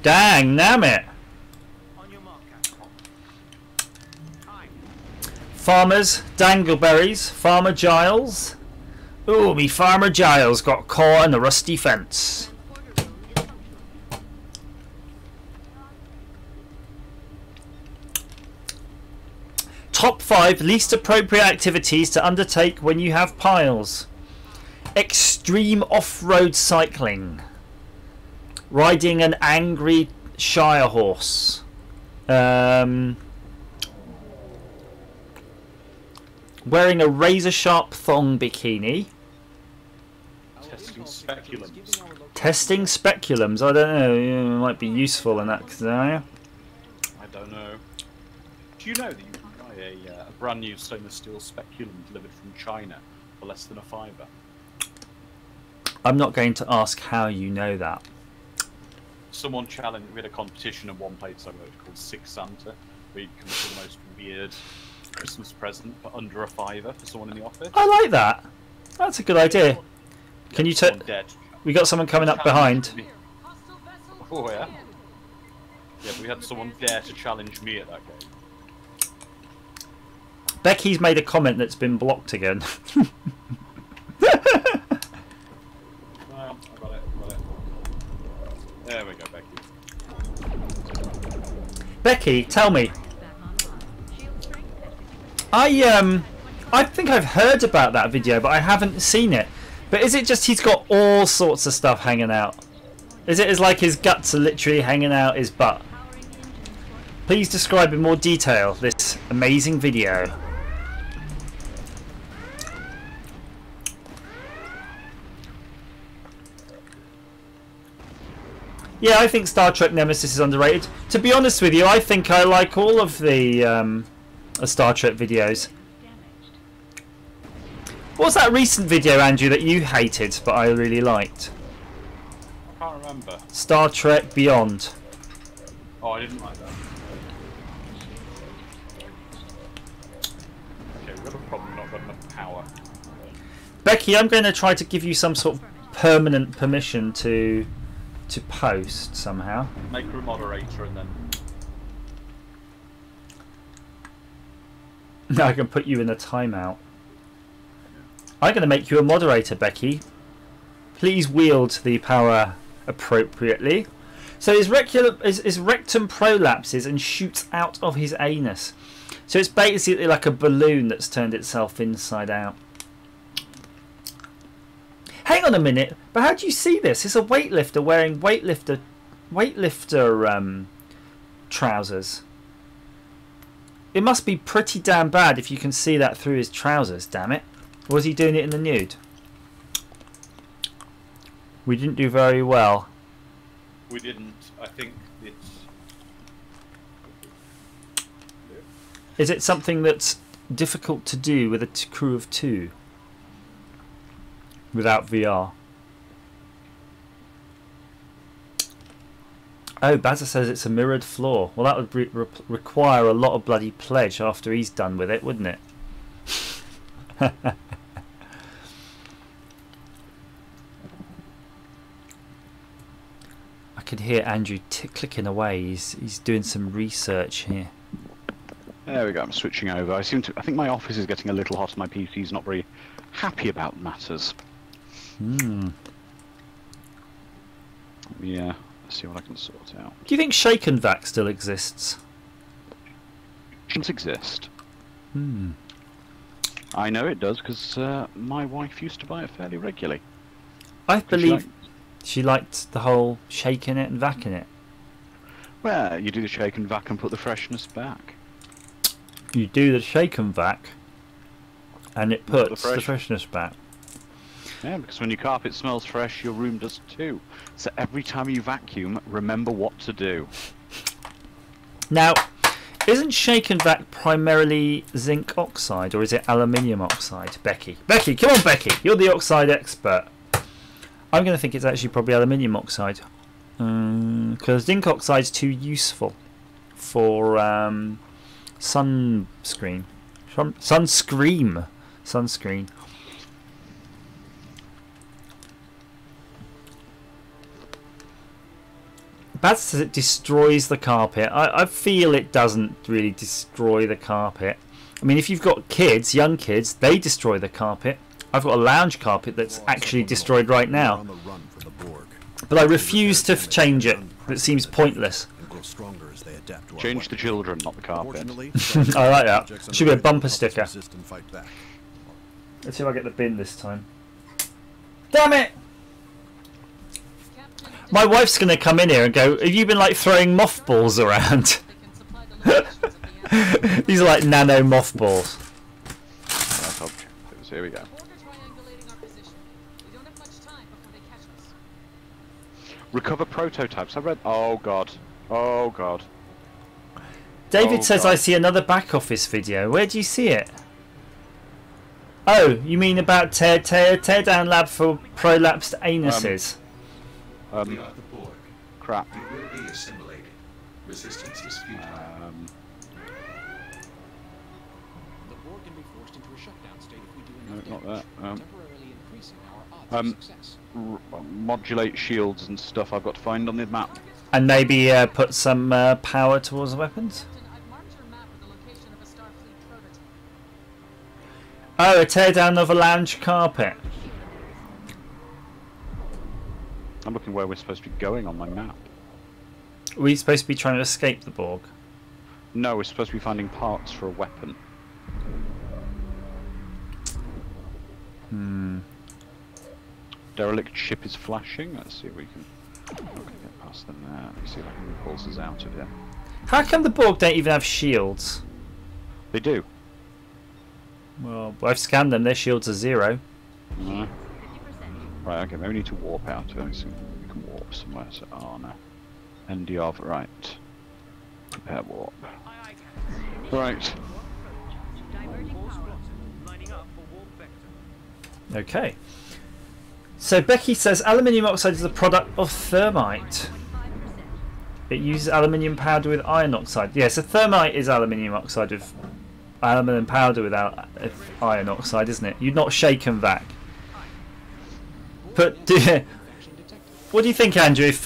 Dang, damn it. Farmers, Dangleberries, Farmer Giles. Ooh, me Farmer Giles got caught in a rusty fence. Top 5 least appropriate activities to undertake when you have piles. Extreme off-road cycling. Riding an angry Shire horse. Wearing a razor-sharp thong bikini. Testing speculums. Testing speculums. I don't know. It might be useful in that scenario. I don't know. Do you know that you can buy a brand new stainless steel speculum delivered from China for less than £5? I'm not going to ask how you know that. Someone challenged. We had a competition at one place I wrote called Six Santa, where you come up with the most weird Christmas present for under £5 for someone in the office. I like that. That's a good idea. Can you take? We got someone coming up behind. Oh yeah. Yeah, we had someone dare to challenge me at that game. Becky's made a comment that's been blocked again. I got it. There we go, Becky. Becky, tell me. I think I've heard about that video, but I haven't seen it. But is it just he's got all sorts of stuff hanging out? Is it as like his guts are literally hanging out his butt? Please describe in more detail this amazing video. Yeah, I think Star Trek Nemesis is underrated. To be honest with you, I think I like all of the Star Trek videos. What was that recent video, Andrew, that you hated but I really liked? I can't remember. Star Trek Beyond. Oh, I didn't like that. Okay, we've got a problem, not got enough power. Becky, I'm going to try to give you some sort of permanent permission to post somehow. Make her a moderator and then... No, I can put you in a timeout. I'm going to make you a moderator, Becky. Please wield the power appropriately. So his rectum prolapses and shoots out of his anus. So it's basically like a balloon that's turned itself inside out. Hang on a minute, but how do you see this? It's a weightlifter wearing weightlifter trousers. It must be pretty damn bad if you can see that through his trousers, damn it. Or was he doing it in the nude? We didn't do very well. We didn't. I think it's... Is it something that's difficult to do with a crew of 2 without VR? Oh, Bazza says it's a mirrored floor. Well, that would require a lot of bloody pledge after he's done with it, wouldn't it? I could hear Andrew clicking away. He's doing some research here. There we go. I'm switching over. I think my office is getting a little hot. My PC's not very happy about matters. Yeah. Let's see what I can sort out. Do you think Shake and Vac still exists? Shouldn't exist. I know it does because my wife used to buy it fairly regularly. I believe she liked the whole shaking it and vacking it. Well, you do the shake and vac and put the freshness back. You do the shake and vac, and it puts the freshness back. Yeah, because when your carpet smells fresh, your room does too. So every time you vacuum, remember what to do. Now, isn't shake and vac primarily zinc oxide, or is it aluminium oxide? Becky, come on, Becky, you're the oxide expert. I'm going to think it's actually probably aluminium oxide, because zinc oxide's too useful for sunscreen. Baz says it destroys the carpet. I feel it doesn't really destroy the carpet. I mean, if you've got kids, young kids, they destroy the carpet. I've got a lounge carpet that's actually destroyed right now. But I refuse to change it. It seems pointless. Change the children, not the carpet. I like that. Should be a bumper sticker. Let's see if I get the bin this time. Damn it! My wife's going to come in here and go, have you been like throwing mothballs around? These are like nano mothballs. Here we go. Recover prototypes. I read. Oh god. Oh god. David says I see another back office video. Where do you see it? Oh, you mean about tear down lab for prolapsed anuses? Crap. It will be assimilated. Resistance is futile. The Borg can be forced into a shutdown state if we do enough No, not damage, that. temporarily increasing our odds of success. Modulate shields and stuff I've got to find on the map. And maybe put some power towards the weapons? Oh, a teardown of a lounge carpet. I'm looking where we're supposed to be going on my map. Are we supposed to be trying to escape the Borg? No, we're supposed to be finding parts for a weapon. Derelict ship is flashing. Let's see if we can. Okay, get past them there. Let's see if I can repulse us out of here. How come the Borg don't even have shields? They do. Well, I've scanned them. Their shields are 0. No. Right, okay, maybe we need to warp out. Let me see if we can warp somewhere. So, oh no. ND of, right. Prepare warp. Right. Okay. So Becky says aluminium oxide is a product of thermite. It uses aluminium powder with iron oxide. Yeah, so thermite is aluminium oxide with aluminium powder without iron oxide, isn't it? You'd not shake and vac. But what do you think, Andrew, if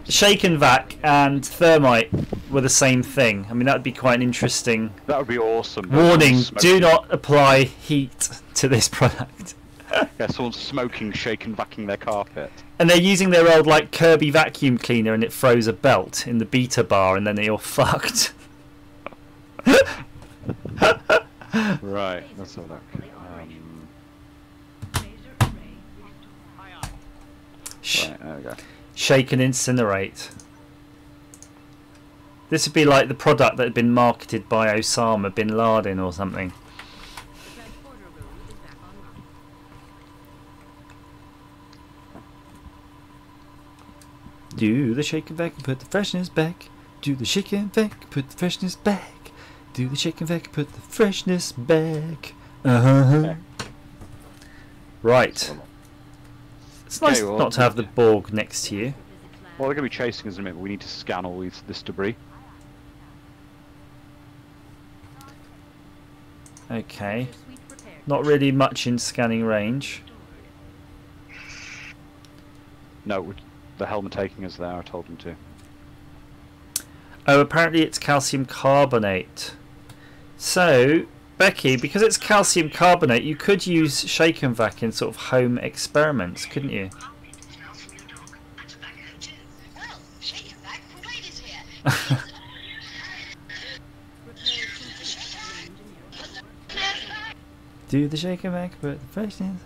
shake and vac and thermite were the same thing? I mean, that would be quite an interesting... That would be awesome. Warning, do not apply heat to this product. Yeah, someone's smoking, shake and vacking their carpet. And they're using their old like Kirby vacuum cleaner and it throws a belt in the beta bar and then they're all fucked. Right, let's have a look. Right, there we go. Shake and incinerate. This would be like the product that had been marketed by Osama bin Laden or something. Do the shake and vac and put the freshness back. Do the shake and vac, put the freshness back. Do the shake and vac, put the freshness back. Okay. Right. It's nice well, not to have the Borg next to you. Well, they're going to be chasing us in a minute, but we need to scan all this debris. Okay. Not really much in scanning range. No, the helm are taking us there, I told them to. Oh, apparently it's calcium carbonate. So, Becky, because it's calcium carbonate, you could use shake and vac in sort of home experiments, couldn't you? Do the shake and vac, put the freshness.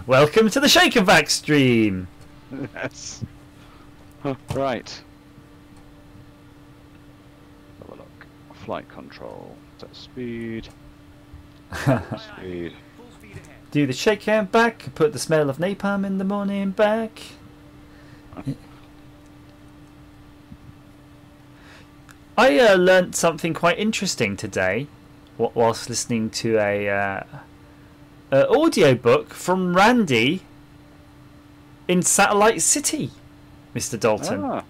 Welcome to the shake and vac stream. Yes. Right. Have a look. Flight control. Set speed. Speed. Do the shake and vac, put the smell of napalm in the morning back. I learnt something quite interesting today whilst listening to a audiobook from Randy in Satellite City, Mr. Dalton. Ah.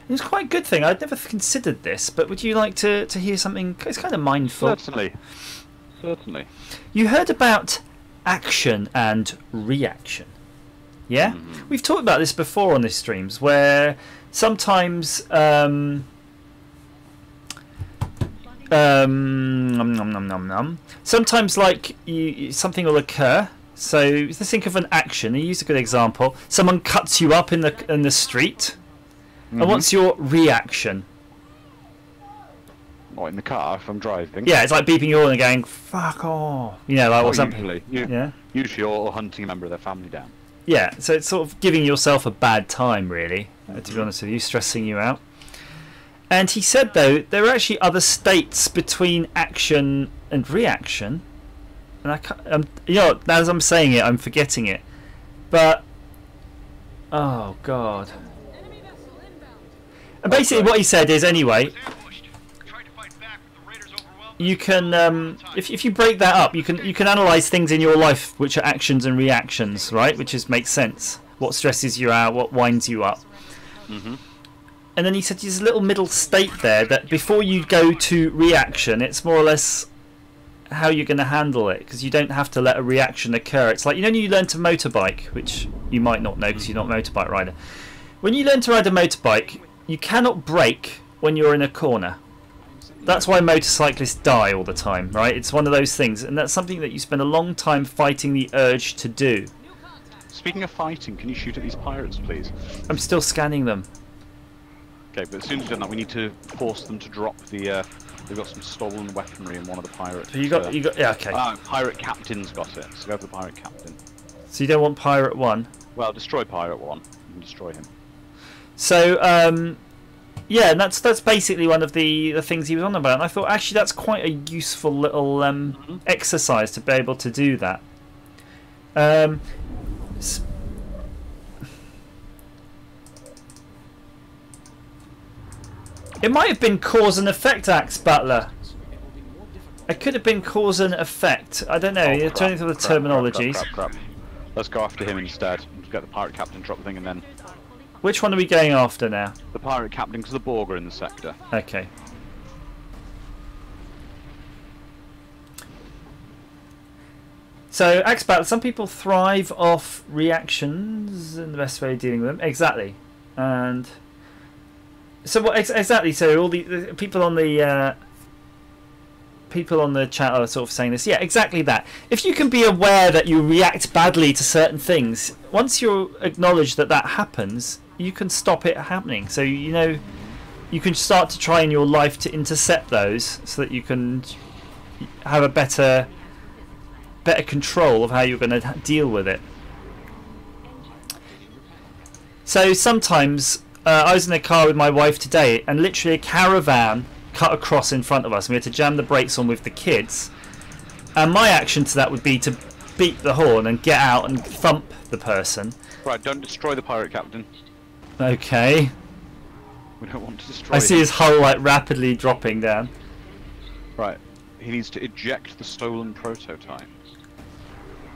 It was quite a good thing. I'd never considered this, but would you like to hear something? It's kind of mindful. Certainly. Certainly. You heard about action and reaction. Yeah? Mm-hmm. We've talked about this before on these streams, where sometimes sometimes like something will occur. So let's think of an action. You use a good example. Someone cuts you up in the street. And what's your reaction? What, in the car if I'm driving? Yeah, it's like beeping your horn and going, fuck off. You know, like or something. Usually, usually or hunting a member of their family down. Yeah, so it's sort of giving yourself a bad time, really, to be honest with you, stressing you out. And he said, though, there are actually other states between action and reaction. And I can't, you know, as I'm saying it, I'm forgetting it. But, oh, God. And basically what he said is, anyway, you can, if you break that up, you can analyse things in your life which are actions and reactions, right? Which makes sense. What stresses you out, what winds you up. Mm-hmm. And then he said there's a little middle state there that before you go to reaction, it's more or less how you're going to handle it, because you don't have to let a reaction occur. It's like, you know, when you learn to motorbike, which you might not know because you're not a motorbike rider. When you learn to ride a motorbike, you cannot brake when you're in a corner. That's why motorcyclists die all the time, right? It's one of those things, and that's something that you spend a long time fighting the urge to do. Speaking of fighting, can you shoot at these pirates, please? I'm still scanning them. Okay, but as soon as we've done that, we need to force them to drop the. They've got some stolen weaponry in one of the pirates. So you got, yeah, okay. Pirate captain's got it. So go for the pirate captain. So you don't want Pirate 1? Well, destroy Pirate 1. You can destroy him. So, yeah, and that's basically one of the things he was on about. And I thought, actually, that's quite a useful little exercise to be able to do that. It might have been cause and effect, Axe Battler. It could have been cause and effect. I don't know. You're turning to the terminologies. Crap. Let's go after him instead. Get the pirate captain, drop the thing, and then. Which one are we going after now? The pirate captain, because the Borg are in the sector. Okay. So, Axe Battler, some people thrive off reactions, and the best way of dealing with them. Exactly. And so what exactly? So all the people on the chat are sort of saying this. Yeah, exactly that. If you can be aware that you react badly to certain things, once you acknowledge that that happens, you can stop it happening. So you know, you can start to try in your life to intercept those, so that you can have a better control of how you're going to deal with it. So sometimes. I was in a car with my wife today, and literally a caravan cut across in front of us, and we had to jam the brakes on with the kids. And my action to that would be to beat the horn and get out and thump the person. Right, don't destroy the pirate captain. Okay. We don't want to destroy I see his hull like rapidly dropping down. Right, he needs to eject the stolen prototype.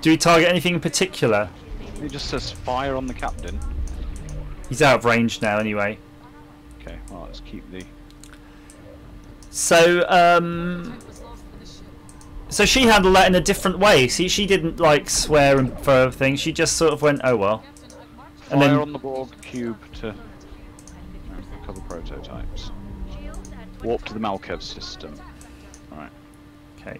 Do we target anything in particular? It just says fire on the captain. He's out of range now anyway. Okay, well, let's keep the... So, so she handled that in a different way. See, she didn't like swear and throw things. She just sort of went, "Oh well." And Fire then on the Borg cube to recover prototypes. Warp to the Malkev system. Alright. okay.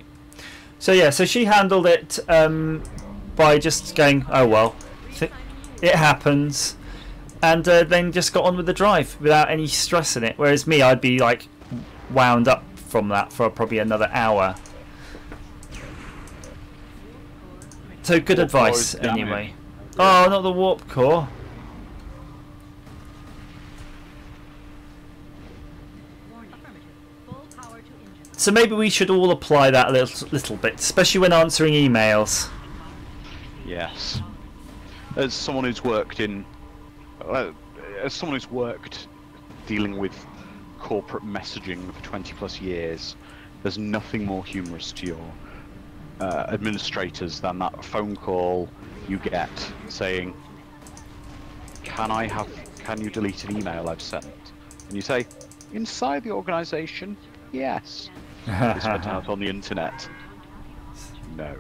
So yeah, so she handled it by just going, "Oh well, it happens," and then just got on with the drive without any stress in it. Whereas me, I'd be like wound up from that for probably another hour. So good Warp core advice is damaged. anyway. Oh, not the warp core. So maybe we should all apply that a little bit, especially when answering emails. Yes. As someone who's worked in... as someone who's worked dealing with corporate messaging for 20 plus years, there's nothing more humorous to your administrators than that phone call you get saying, can you delete an email I've sent? And you say, inside the organisation, yes. It's went out on the internet. No.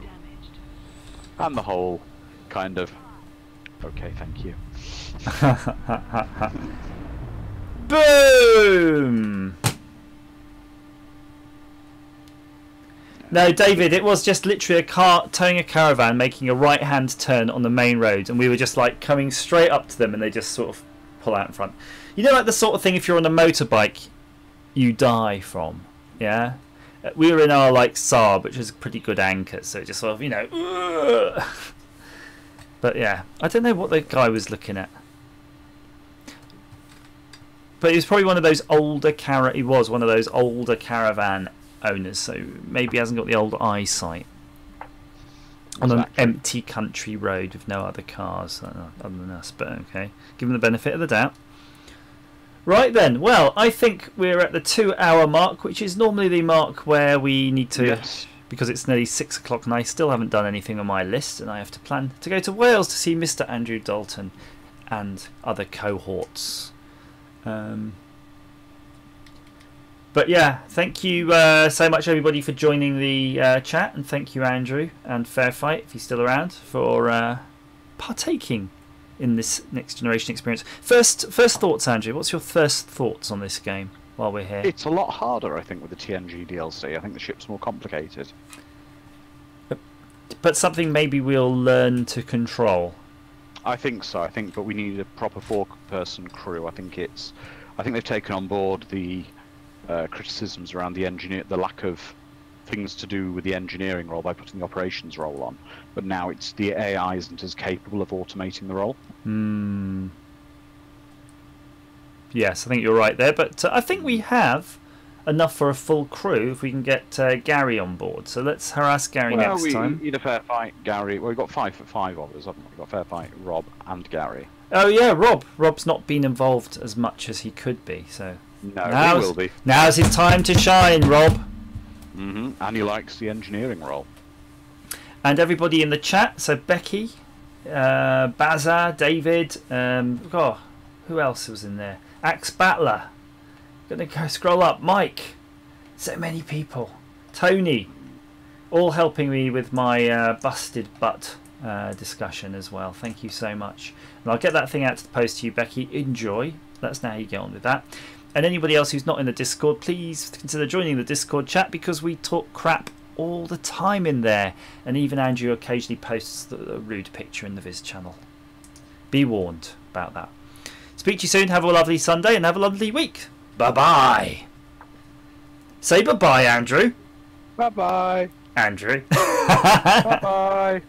And the whole kind of, okay, thank you. Boom! No, David, it was just literally a car towing a caravan making a right-hand turn on the main road, and we were just like coming straight up to them, and they just sort of pull out in front. You know, like the sort of thing if you're on a motorbike, you die from. Yeah, we were in our like Saab, which is a pretty good anchor, so it just sort of, you know. Ugh. But yeah, I don't know what the guy was looking at. But he was probably one of those older one of those older caravan owners, so maybe he hasn't got the old eyesight on an empty country road with no other cars other than us. But okay, give him the benefit of the doubt. Right then, well, I think we're at the 2-hour mark, which is normally the mark where we need to, Yes. because it's nearly 6 o'clock and I still haven't done anything on my list, and I have to plan to go to Wales to see Mr. Andrew Dalton and other cohorts. But yeah, thank you so much everybody for joining the chat, and thank you Andrew and Fairfight, if he's still around, for partaking in this next generation experience. First thoughts, Andrew. What's your first thoughts on this game while we're here? It's a lot harder, I think, with the TNG DLC. I think the ship's more complicated. But something maybe we'll learn to control. I think so. But we need a proper 4-person crew. I think they've taken on board the criticisms around the lack of things to do with the engineering role by putting the operations role on. But now the AI isn't as capable of automating the role. Yes, I think you're right there. But I think we have enough for a full crew if we can get Gary on board. So let's harass Gary next time. We need a fair fight, Gary. Well, we've got 5 of us, haven't we? We've got fair fight, Rob and Gary. Oh yeah, Rob. Rob's not been involved as much as he could be. So no, he will be. Now's his time to shine, Rob. And he likes the engineering role. And everybody in the chat. So Becky, Baza, David. Who else was in there? Axe Battler. Gonna go scroll up. Mike. So many people. Tony. All helping me with my busted butt discussion as well. Thank you so much. And I'll get that thing out to the post to you, Becky. Enjoy. Let us know how you get on with that. And anybody else who's not in the Discord, please consider joining the Discord chat, because we talk crap all the time in there. And even Andrew occasionally posts a rude picture in the Viz channel. Be warned about that. Speak to you soon. Have a lovely Sunday and have a lovely week. Bye-bye. Say bye-bye, Andrew. Bye-bye. Andrew. Bye-bye.